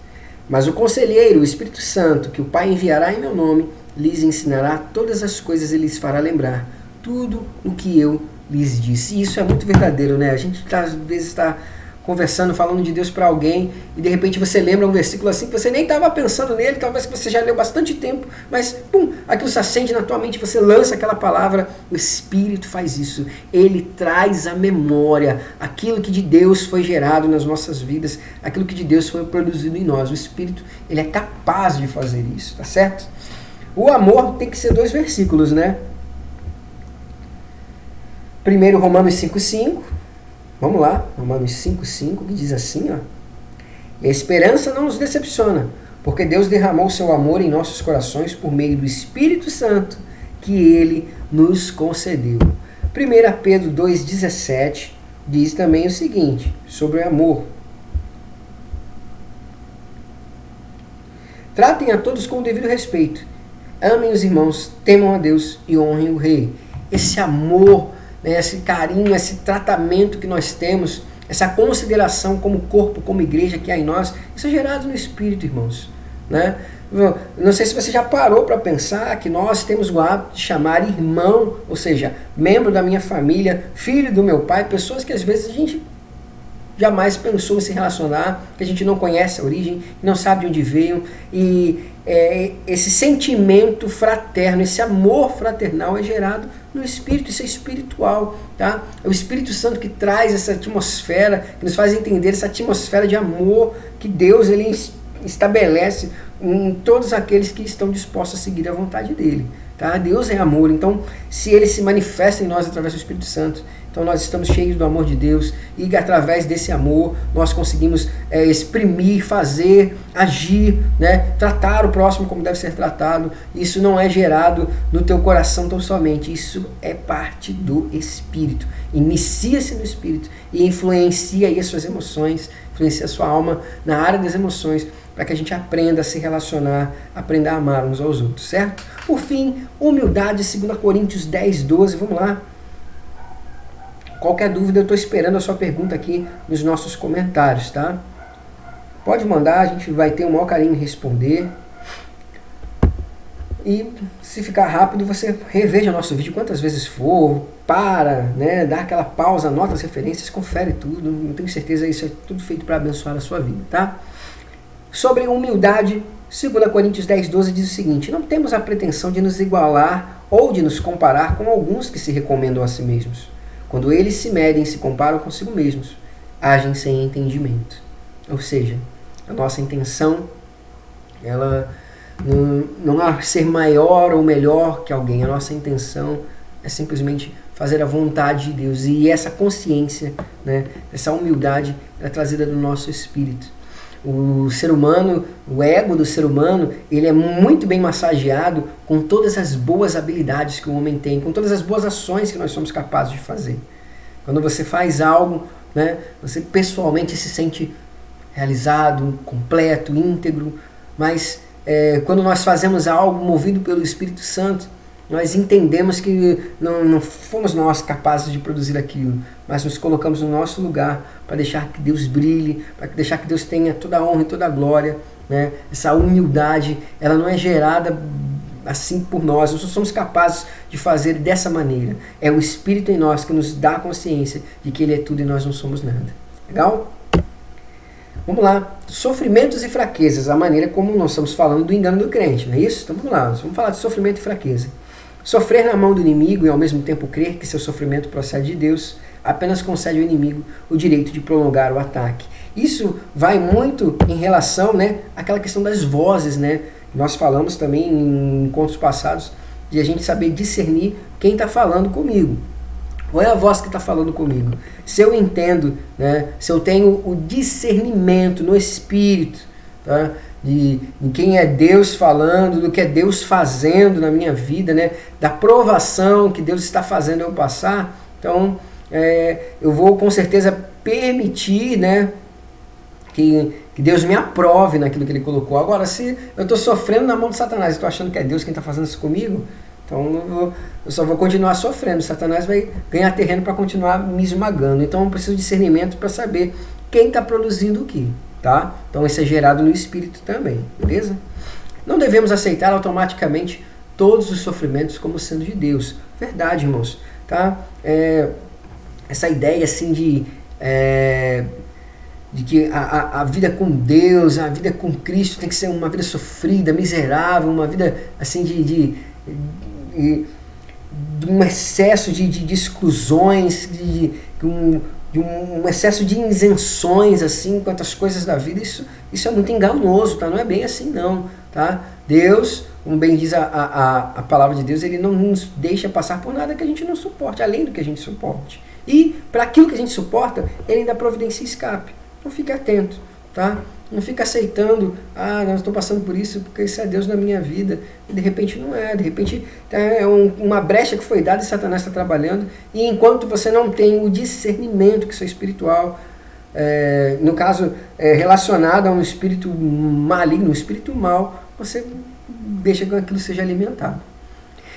mas o conselheiro, o Espírito Santo, que o Pai enviará em meu nome, lhes ensinará todas as coisas e lhes fará lembrar tudo o que eu lhes disse. E isso é muito verdadeiro, né? A gente às vezes está conversando, falando de Deus para alguém, e de repente você lembra um versículo assim que você nem estava pensando nele, talvez que você já leu bastante tempo, mas pum, aquilo se acende na tua mente, você lança aquela palavra. O Espírito faz isso, ele traz à memória aquilo que de Deus foi gerado nas nossas vidas, aquilo que de Deus foi produzido em nós. O Espírito, ele é capaz de fazer isso, tá certo? O amor tem que ser 2 versículos, né? Primeiro, Romanos 5:5. Vamos lá, Romanos 5:5, que diz assim, ó: e a esperança não nos decepciona, porque Deus derramou o seu amor em nossos corações por meio do Espírito Santo que Ele nos concedeu. 1 Pedro 2:17 diz também o seguinte, sobre o amor: tratem a todos com o devido respeito, amem os irmãos, temam a Deus e honrem o Rei. Esse amor, esse carinho, esse tratamento que nós temos essa consideração como corpo, como igreja que há em nós, isso é gerado no Espírito, irmãos. Né? Não sei se você já parou para pensar que nós temos o hábito de chamar irmão, ou seja, membro da minha família, filho do meu pai, pessoas que às vezes a gente jamais pensou em se relacionar, que a gente não conhece a origem, não sabe de onde veio, e esse sentimento fraterno, esse amor fraternal é gerado no Espírito, isso é espiritual, tá? É o Espírito Santo que traz essa atmosfera, que nos faz entender essa atmosfera de amor que Deus ele estabelece em todos aqueles que estão dispostos a seguir a vontade dele. Tá? Deus é amor, então se ele se manifesta em nós através do Espírito Santo, então nós estamos cheios do amor de Deus e através desse amor nós conseguimos exprimir, fazer, agir, né? Tratar o próximo como deve ser tratado. Isso não é gerado no teu coração tão somente, isso é parte do Espírito. Inicia-se no Espírito e influencia aí as suas emoções, influencia a sua alma na área das emoções, para que a gente aprenda a se relacionar, aprenda a amar uns aos outros, certo? Por fim, humildade, 2 Coríntios 10, 12, vamos lá. Qualquer dúvida, eu estou esperando a sua pergunta aqui nos nossos comentários, tá? Pode mandar, a gente vai ter o maior carinho em responder. E se ficar rápido, você reveja nosso vídeo quantas vezes for, para, né, dá aquela pausa, anota as referências, confere tudo. Eu tenho certeza que isso é tudo feito para abençoar a sua vida, tá? Sobre humildade, 2 Coríntios 10, 12 diz o seguinte: não temos a pretensão de nos igualar ou de nos comparar com alguns que se recomendam a si mesmos. Quando eles se medem e se comparam consigo mesmos, agem sem entendimento. Ou seja, a nossa intenção, ela não é ser maior ou melhor que alguém. A nossa intenção é simplesmente fazer a vontade de Deus. E essa consciência, né, essa humildade, é trazida do nosso espírito. O ser humano, o ego do ser humano, ele é muito bem massageado com todas as boas habilidades que o homem tem, com todas as boas ações que nós somos capazes de fazer. Quando você faz algo, né, você pessoalmente se sente realizado, completo, íntegro, mas quando nós fazemos algo movido pelo Espírito Santo, nós entendemos que não fomos nós capazes de produzir aquilo, mas nos colocamos no nosso lugar para deixar que Deus brilhe, para deixar que Deus tenha toda a honra e toda a glória. Né? Essa humildade, ela não é gerada assim por nós, nós somos capazes de fazer dessa maneira. É o Espírito em nós que nos dá a consciência de que Ele é tudo e nós não somos nada. Legal? Vamos lá. Sofrimentos e fraquezas, a maneira como nós estamos falando do engano do crente, não é isso? Então vamos lá, vamos falar de sofrimento e fraqueza. Sofrer na mão do inimigo e ao mesmo tempo crer que seu sofrimento procede de Deus apenas concede ao inimigo o direito de prolongar o ataque. Isso vai muito em relação, né, àquela questão das vozes, né? Nós falamos também em encontros passados de a gente saber discernir quem está falando comigo. Qual é a voz que está falando comigo? Se eu entendo, né, se eu tenho o discernimento no Espírito, tá, de quem é Deus falando, do que é Deus fazendo na minha vida, né, da provação que Deus está fazendo eu passar, então eu vou com certeza permitir, né, que Deus me aprove naquilo que Ele colocou. Agora, se eu estou sofrendo na mão de Satanás e estou achando que é Deus quem está fazendo isso comigo, então eu só vou continuar sofrendo. Satanás vai ganhar terreno para continuar me esmagando. Então eu preciso de discernimento para saber quem está produzindo o que. Tá? Então isso é gerado no Espírito também. Beleza? Não devemos aceitar automaticamente todos os sofrimentos como sendo de Deus. Verdade, irmãos. Tá? Essa ideia assim de que a vida com Deus, a vida com Cristo tem que ser uma vida sofrida, miserável, uma vida assim de um excesso de exclusões, de um excesso de isenções assim, quanto às coisas da vida. Isso é muito enganoso, tá? Não é bem assim não, tá? Deus, como bem diz a palavra de Deus, Ele não nos deixa passar por nada que a gente não suporte, além do que a gente suporte. E para aquilo que a gente suporta, Ele ainda providencia escape. Então fique atento, tá? Não fica aceitando, não estou passando por isso porque isso é Deus na minha vida. E de repente não é, de repente é uma brecha que foi dada e Satanás está trabalhando. E enquanto você não tem o discernimento que isso é espiritual, no caso relacionado a um espírito maligno, um espírito mau, você deixa que aquilo seja alimentado.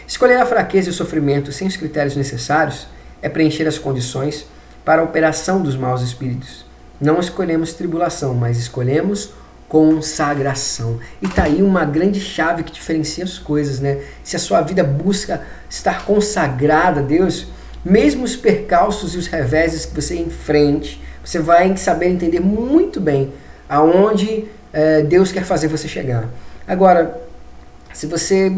Escolher a fraqueza e o sofrimento sem os critérios necessários é preencher as condições para a operação dos maus espíritos. Não escolhemos tribulação, mas escolhemos consagração. E tá aí uma grande chave que diferencia as coisas, né? Se a sua vida busca estar consagrada a Deus, mesmo os percalços e os reveses que você enfrente, você vai saber entender muito bem aonde Deus quer fazer você chegar. Agora, se você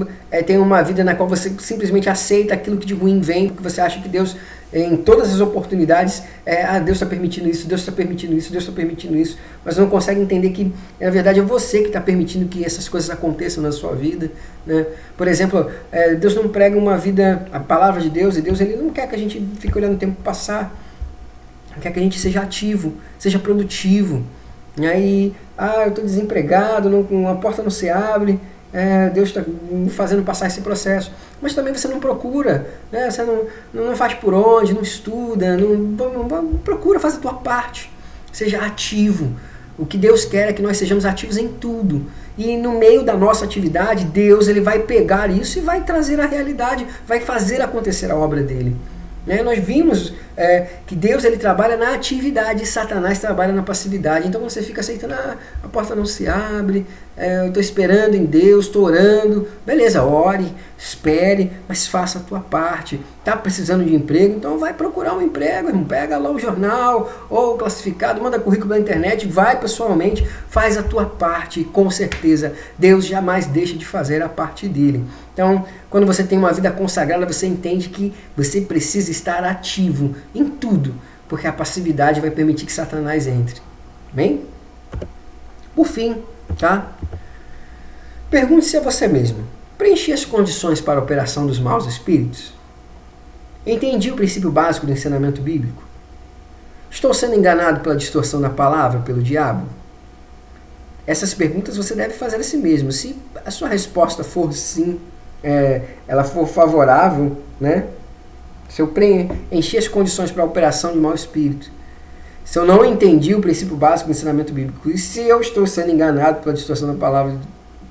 tem uma vida na qual você simplesmente aceita aquilo que de ruim vem, porque você acha que Deus, em todas as oportunidades, Deus está permitindo isso, Deus está permitindo isso, Deus está permitindo isso, mas não consegue entender que, na verdade, é você que está permitindo que essas coisas aconteçam na sua vida, né? Por exemplo, Deus não prega uma vida, a palavra de Deus, e Deus ele não quer que a gente fique olhando o tempo passar, quer que a gente seja ativo, seja produtivo. E aí, eu estou desempregado, a porta não se abre, Deus está me fazendo passar esse processo. Mas também você não procura, né? Você não faz por onde, não estuda, não procura fazer a tua parte. Seja ativo. O que Deus quer é que nós sejamos ativos em tudo. E no meio da nossa atividade, Deus ele vai pegar isso e vai trazer a realidade, vai fazer acontecer a obra dele. Nós vimos que Deus ele trabalha na atividade e Satanás trabalha na passividade. Então você fica aceitando, a porta não se abre, eu estou esperando em Deus, estou orando. Beleza, ore, espere, mas faça a tua parte. Está precisando de emprego? Então vai procurar um emprego, irmão. Pega lá o jornal ou o classificado, manda currículo na internet, vai pessoalmente, faz a tua parte. E com certeza Deus jamais deixa de fazer a parte dele. Então, quando você tem uma vida consagrada, você entende que você precisa estar ativo em tudo, porque a passividade vai permitir que Satanás entre. Bem? Por fim, tá? Pergunte-se a você mesmo: preenchi as condições para a operação dos maus espíritos? Entendi o princípio básico do ensinamento bíblico? Estou sendo enganado pela distorção da palavra, pelo diabo? Essas perguntas você deve fazer a si mesmo. Se a sua resposta for sim, ela for favorável, né? Se eu preenchi as condições para a operação de mau espírito, se eu não entendi o princípio básico do ensinamento bíblico, e se eu estou sendo enganado pela distorção da palavra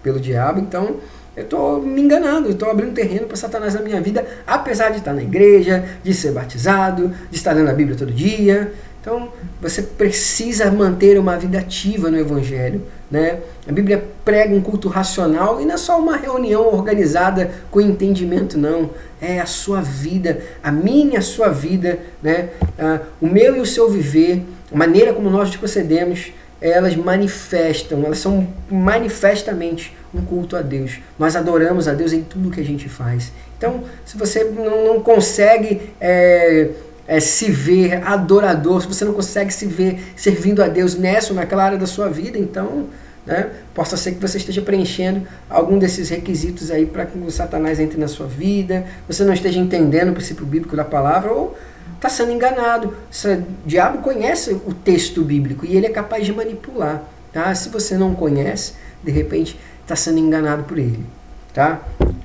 pelo diabo, então eu estou me enganando, eu estou abrindo terreno para Satanás na minha vida, apesar de estar na igreja, de ser batizado, de estar lendo a Bíblia todo dia. Então, você precisa manter uma vida ativa no Evangelho, né? A Bíblia prega um culto racional e não é só uma reunião organizada com entendimento, não. É a sua vida, a minha e a sua vida, né? O meu e o seu viver, a maneira como nós procedemos, elas manifestam, elas são manifestamente um culto a Deus. Nós adoramos a Deus em tudo que a gente faz. Então, se você não consegue se ver adorador, se você não consegue se ver servindo a Deus nessa ou naquela área da sua vida, então, né, possa ser que você esteja preenchendo algum desses requisitos aí para que o Satanás entre na sua vida, você não esteja entendendo o princípio bíblico da palavra ou está sendo enganado. O diabo conhece o texto bíblico e ele é capaz de manipular. Tá? Se você não conhece, de repente está sendo enganado por ele. Tá?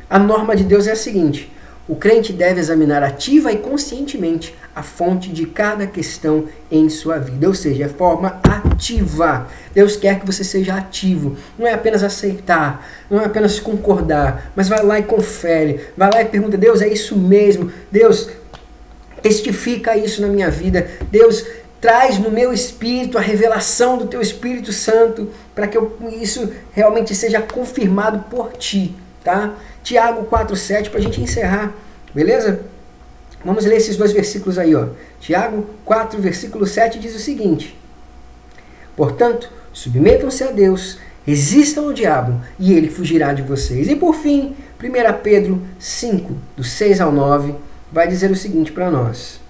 A norma de Deus é a seguinte: o crente deve examinar ativa e conscientemente a fonte de cada questão em sua vida, ou seja, a forma ativa. Deus quer que você seja ativo, não é apenas aceitar, não é apenas concordar, mas vai lá e confere, vai lá e pergunta: Deus, é isso mesmo? Deus, testifica isso na minha vida. Deus, traz no meu espírito a revelação do teu Espírito Santo para que isso realmente seja confirmado por ti. Tá? Tiago 4,7 para a gente encerrar, beleza? Vamos ler esses dois versículos aí, ó. Tiago 4, versículo 7 diz o seguinte: portanto, submetam-se a Deus, resistam ao diabo e ele fugirá de vocês. E por fim, 1 Pedro 5, do 6 ao 9, vai dizer o seguinte para nós: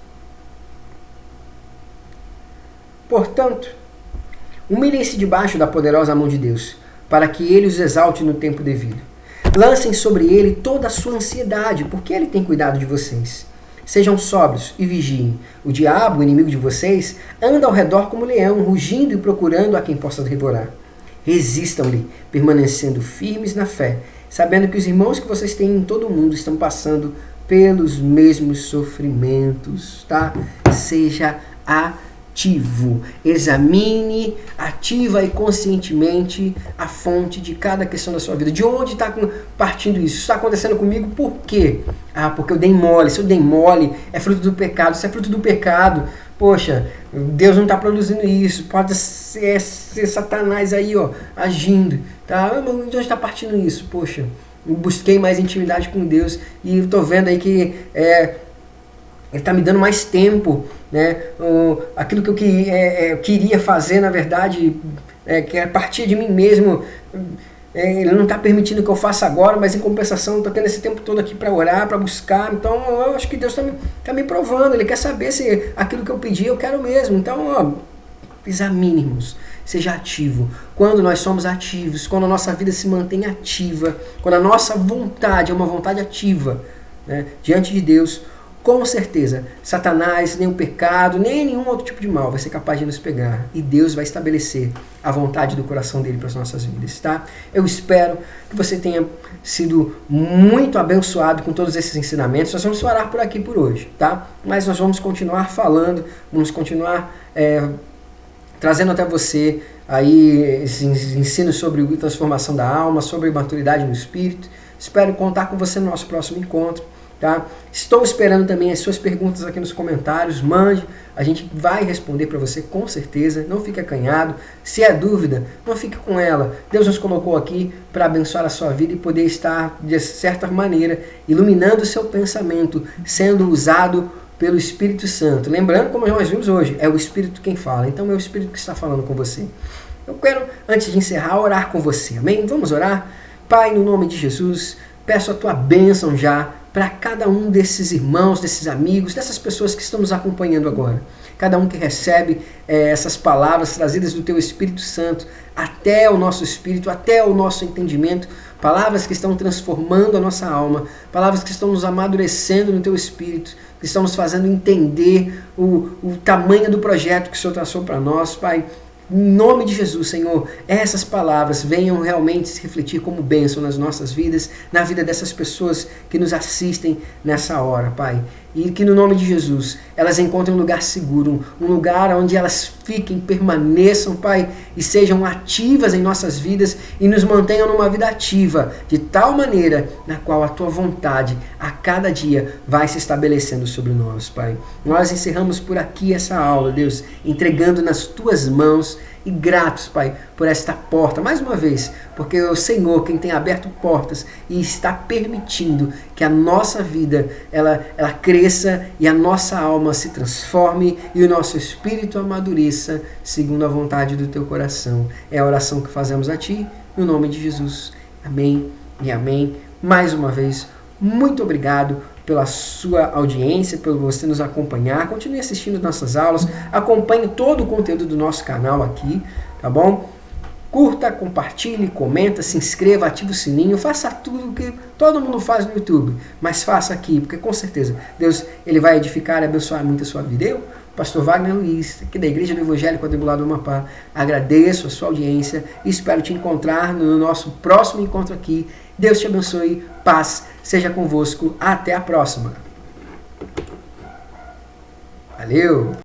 portanto, humilhem-se debaixo da poderosa mão de Deus, para que ele os exalte no tempo devido. Lancem sobre ele toda a sua ansiedade, porque ele tem cuidado de vocês. Sejam sóbrios e vigiem. O diabo, o inimigo de vocês, anda ao redor como leão, rugindo e procurando a quem possa devorar. Resistam-lhe, permanecendo firmes na fé, sabendo que os irmãos que vocês têm em todo o mundo estão passando pelos mesmos sofrimentos, tá? Seja ativo. Examine ativa e conscientemente a fonte de cada questão da sua vida. De onde está partindo isso? Isso está acontecendo comigo por quê? Porque eu dei mole. Se eu dei mole, é fruto do pecado. Se é fruto do pecado, Poxa, Deus não está produzindo isso, pode ser Satanás aí, ó, agindo, tá? De onde está partindo isso? Poxa, eu busquei mais intimidade com Deus e estou vendo aí que Ele está me dando mais tempo, né? Aquilo que eu queria fazer, na verdade, que partia de mim mesmo, Ele não está permitindo que eu faça agora, mas em compensação eu estou tendo esse tempo todo aqui para orar, para buscar. Então eu acho que Deus está me provando. Ele quer saber se aquilo que eu pedi eu quero mesmo. Então, ó, examine, irmãos. Seja ativo. Quando nós somos ativos, quando a nossa vida se mantém ativa, quando a nossa vontade é uma vontade ativa, né, diante de Deus, com certeza, Satanás, nem o pecado, nem nenhum outro tipo de mal vai ser capaz de nos pegar. E Deus vai estabelecer a vontade do coração dele para as nossas vidas, tá? Eu espero que você tenha sido muito abençoado com todos esses ensinamentos. Nós vamos orar por aqui por hoje, tá? Mas nós vamos continuar falando, vamos continuar trazendo até você aí esses ensinos sobre transformação da alma, sobre maturidade no espírito. Espero contar com você no nosso próximo encontro. Tá? Estou esperando também as suas perguntas aqui nos comentários, mande, a gente vai responder para você com certeza, não fique acanhado, se é dúvida, não fique com ela, Deus nos colocou aqui para abençoar a sua vida e poder estar, de certa maneira, iluminando o seu pensamento, sendo usado pelo Espírito Santo, lembrando, como nós vimos hoje, é o Espírito quem fala, então é o Espírito que está falando com você. Eu quero, antes de encerrar, orar com você, amém? Vamos orar? Pai, no nome de Jesus, peço a tua bênção já para cada um desses irmãos, desses amigos, dessas pessoas que estão nos acompanhando agora. Cada um que recebe essas palavras trazidas do teu Espírito Santo até o nosso espírito, até o nosso entendimento, palavras que estão transformando a nossa alma, palavras que estão nos amadurecendo no teu espírito, que estão nos fazendo entender o tamanho do projeto que o Senhor traçou para nós, Pai. Em nome de Jesus, Senhor, essas palavras venham realmente se refletir como bênção nas nossas vidas, na vida dessas pessoas que nos assistem nessa hora, Pai. E que no nome de Jesus elas encontrem um lugar seguro, um lugar onde elas fiquem, permaneçam, Pai, e sejam ativas em nossas vidas e nos mantenham numa vida ativa, de tal maneira na qual a Tua vontade a cada dia vai se estabelecendo sobre nós, Pai. Nós encerramos por aqui essa aula, Deus, entregando nas Tuas mãos e gratos, Pai, por esta porta, mais uma vez, porque é o Senhor quem tem aberto portas e está permitindo que a nossa vida, ela cresça e a nossa alma se transforme e o nosso espírito amadureça segundo a vontade do Teu coração. É a oração que fazemos a Ti, no nome de Jesus. Amém e amém. Mais uma vez, muito obrigado pela sua audiência, pelo você nos acompanhar. Continue assistindo nossas aulas, acompanhe todo o conteúdo do nosso canal aqui, tá bom? Curta, compartilhe, comenta, se inscreva, ative o sininho, faça tudo o que todo mundo faz no YouTube, mas faça aqui, porque com certeza Deus ele vai edificar e abençoar muito a sua vida. Eu, Pastor Wagner Luiz, aqui da Igreja do Evangelho Quadrangular do Amapá, agradeço a sua audiência e espero te encontrar no nosso próximo encontro aqui. Deus te abençoe, paz seja convosco, até a próxima. Valeu!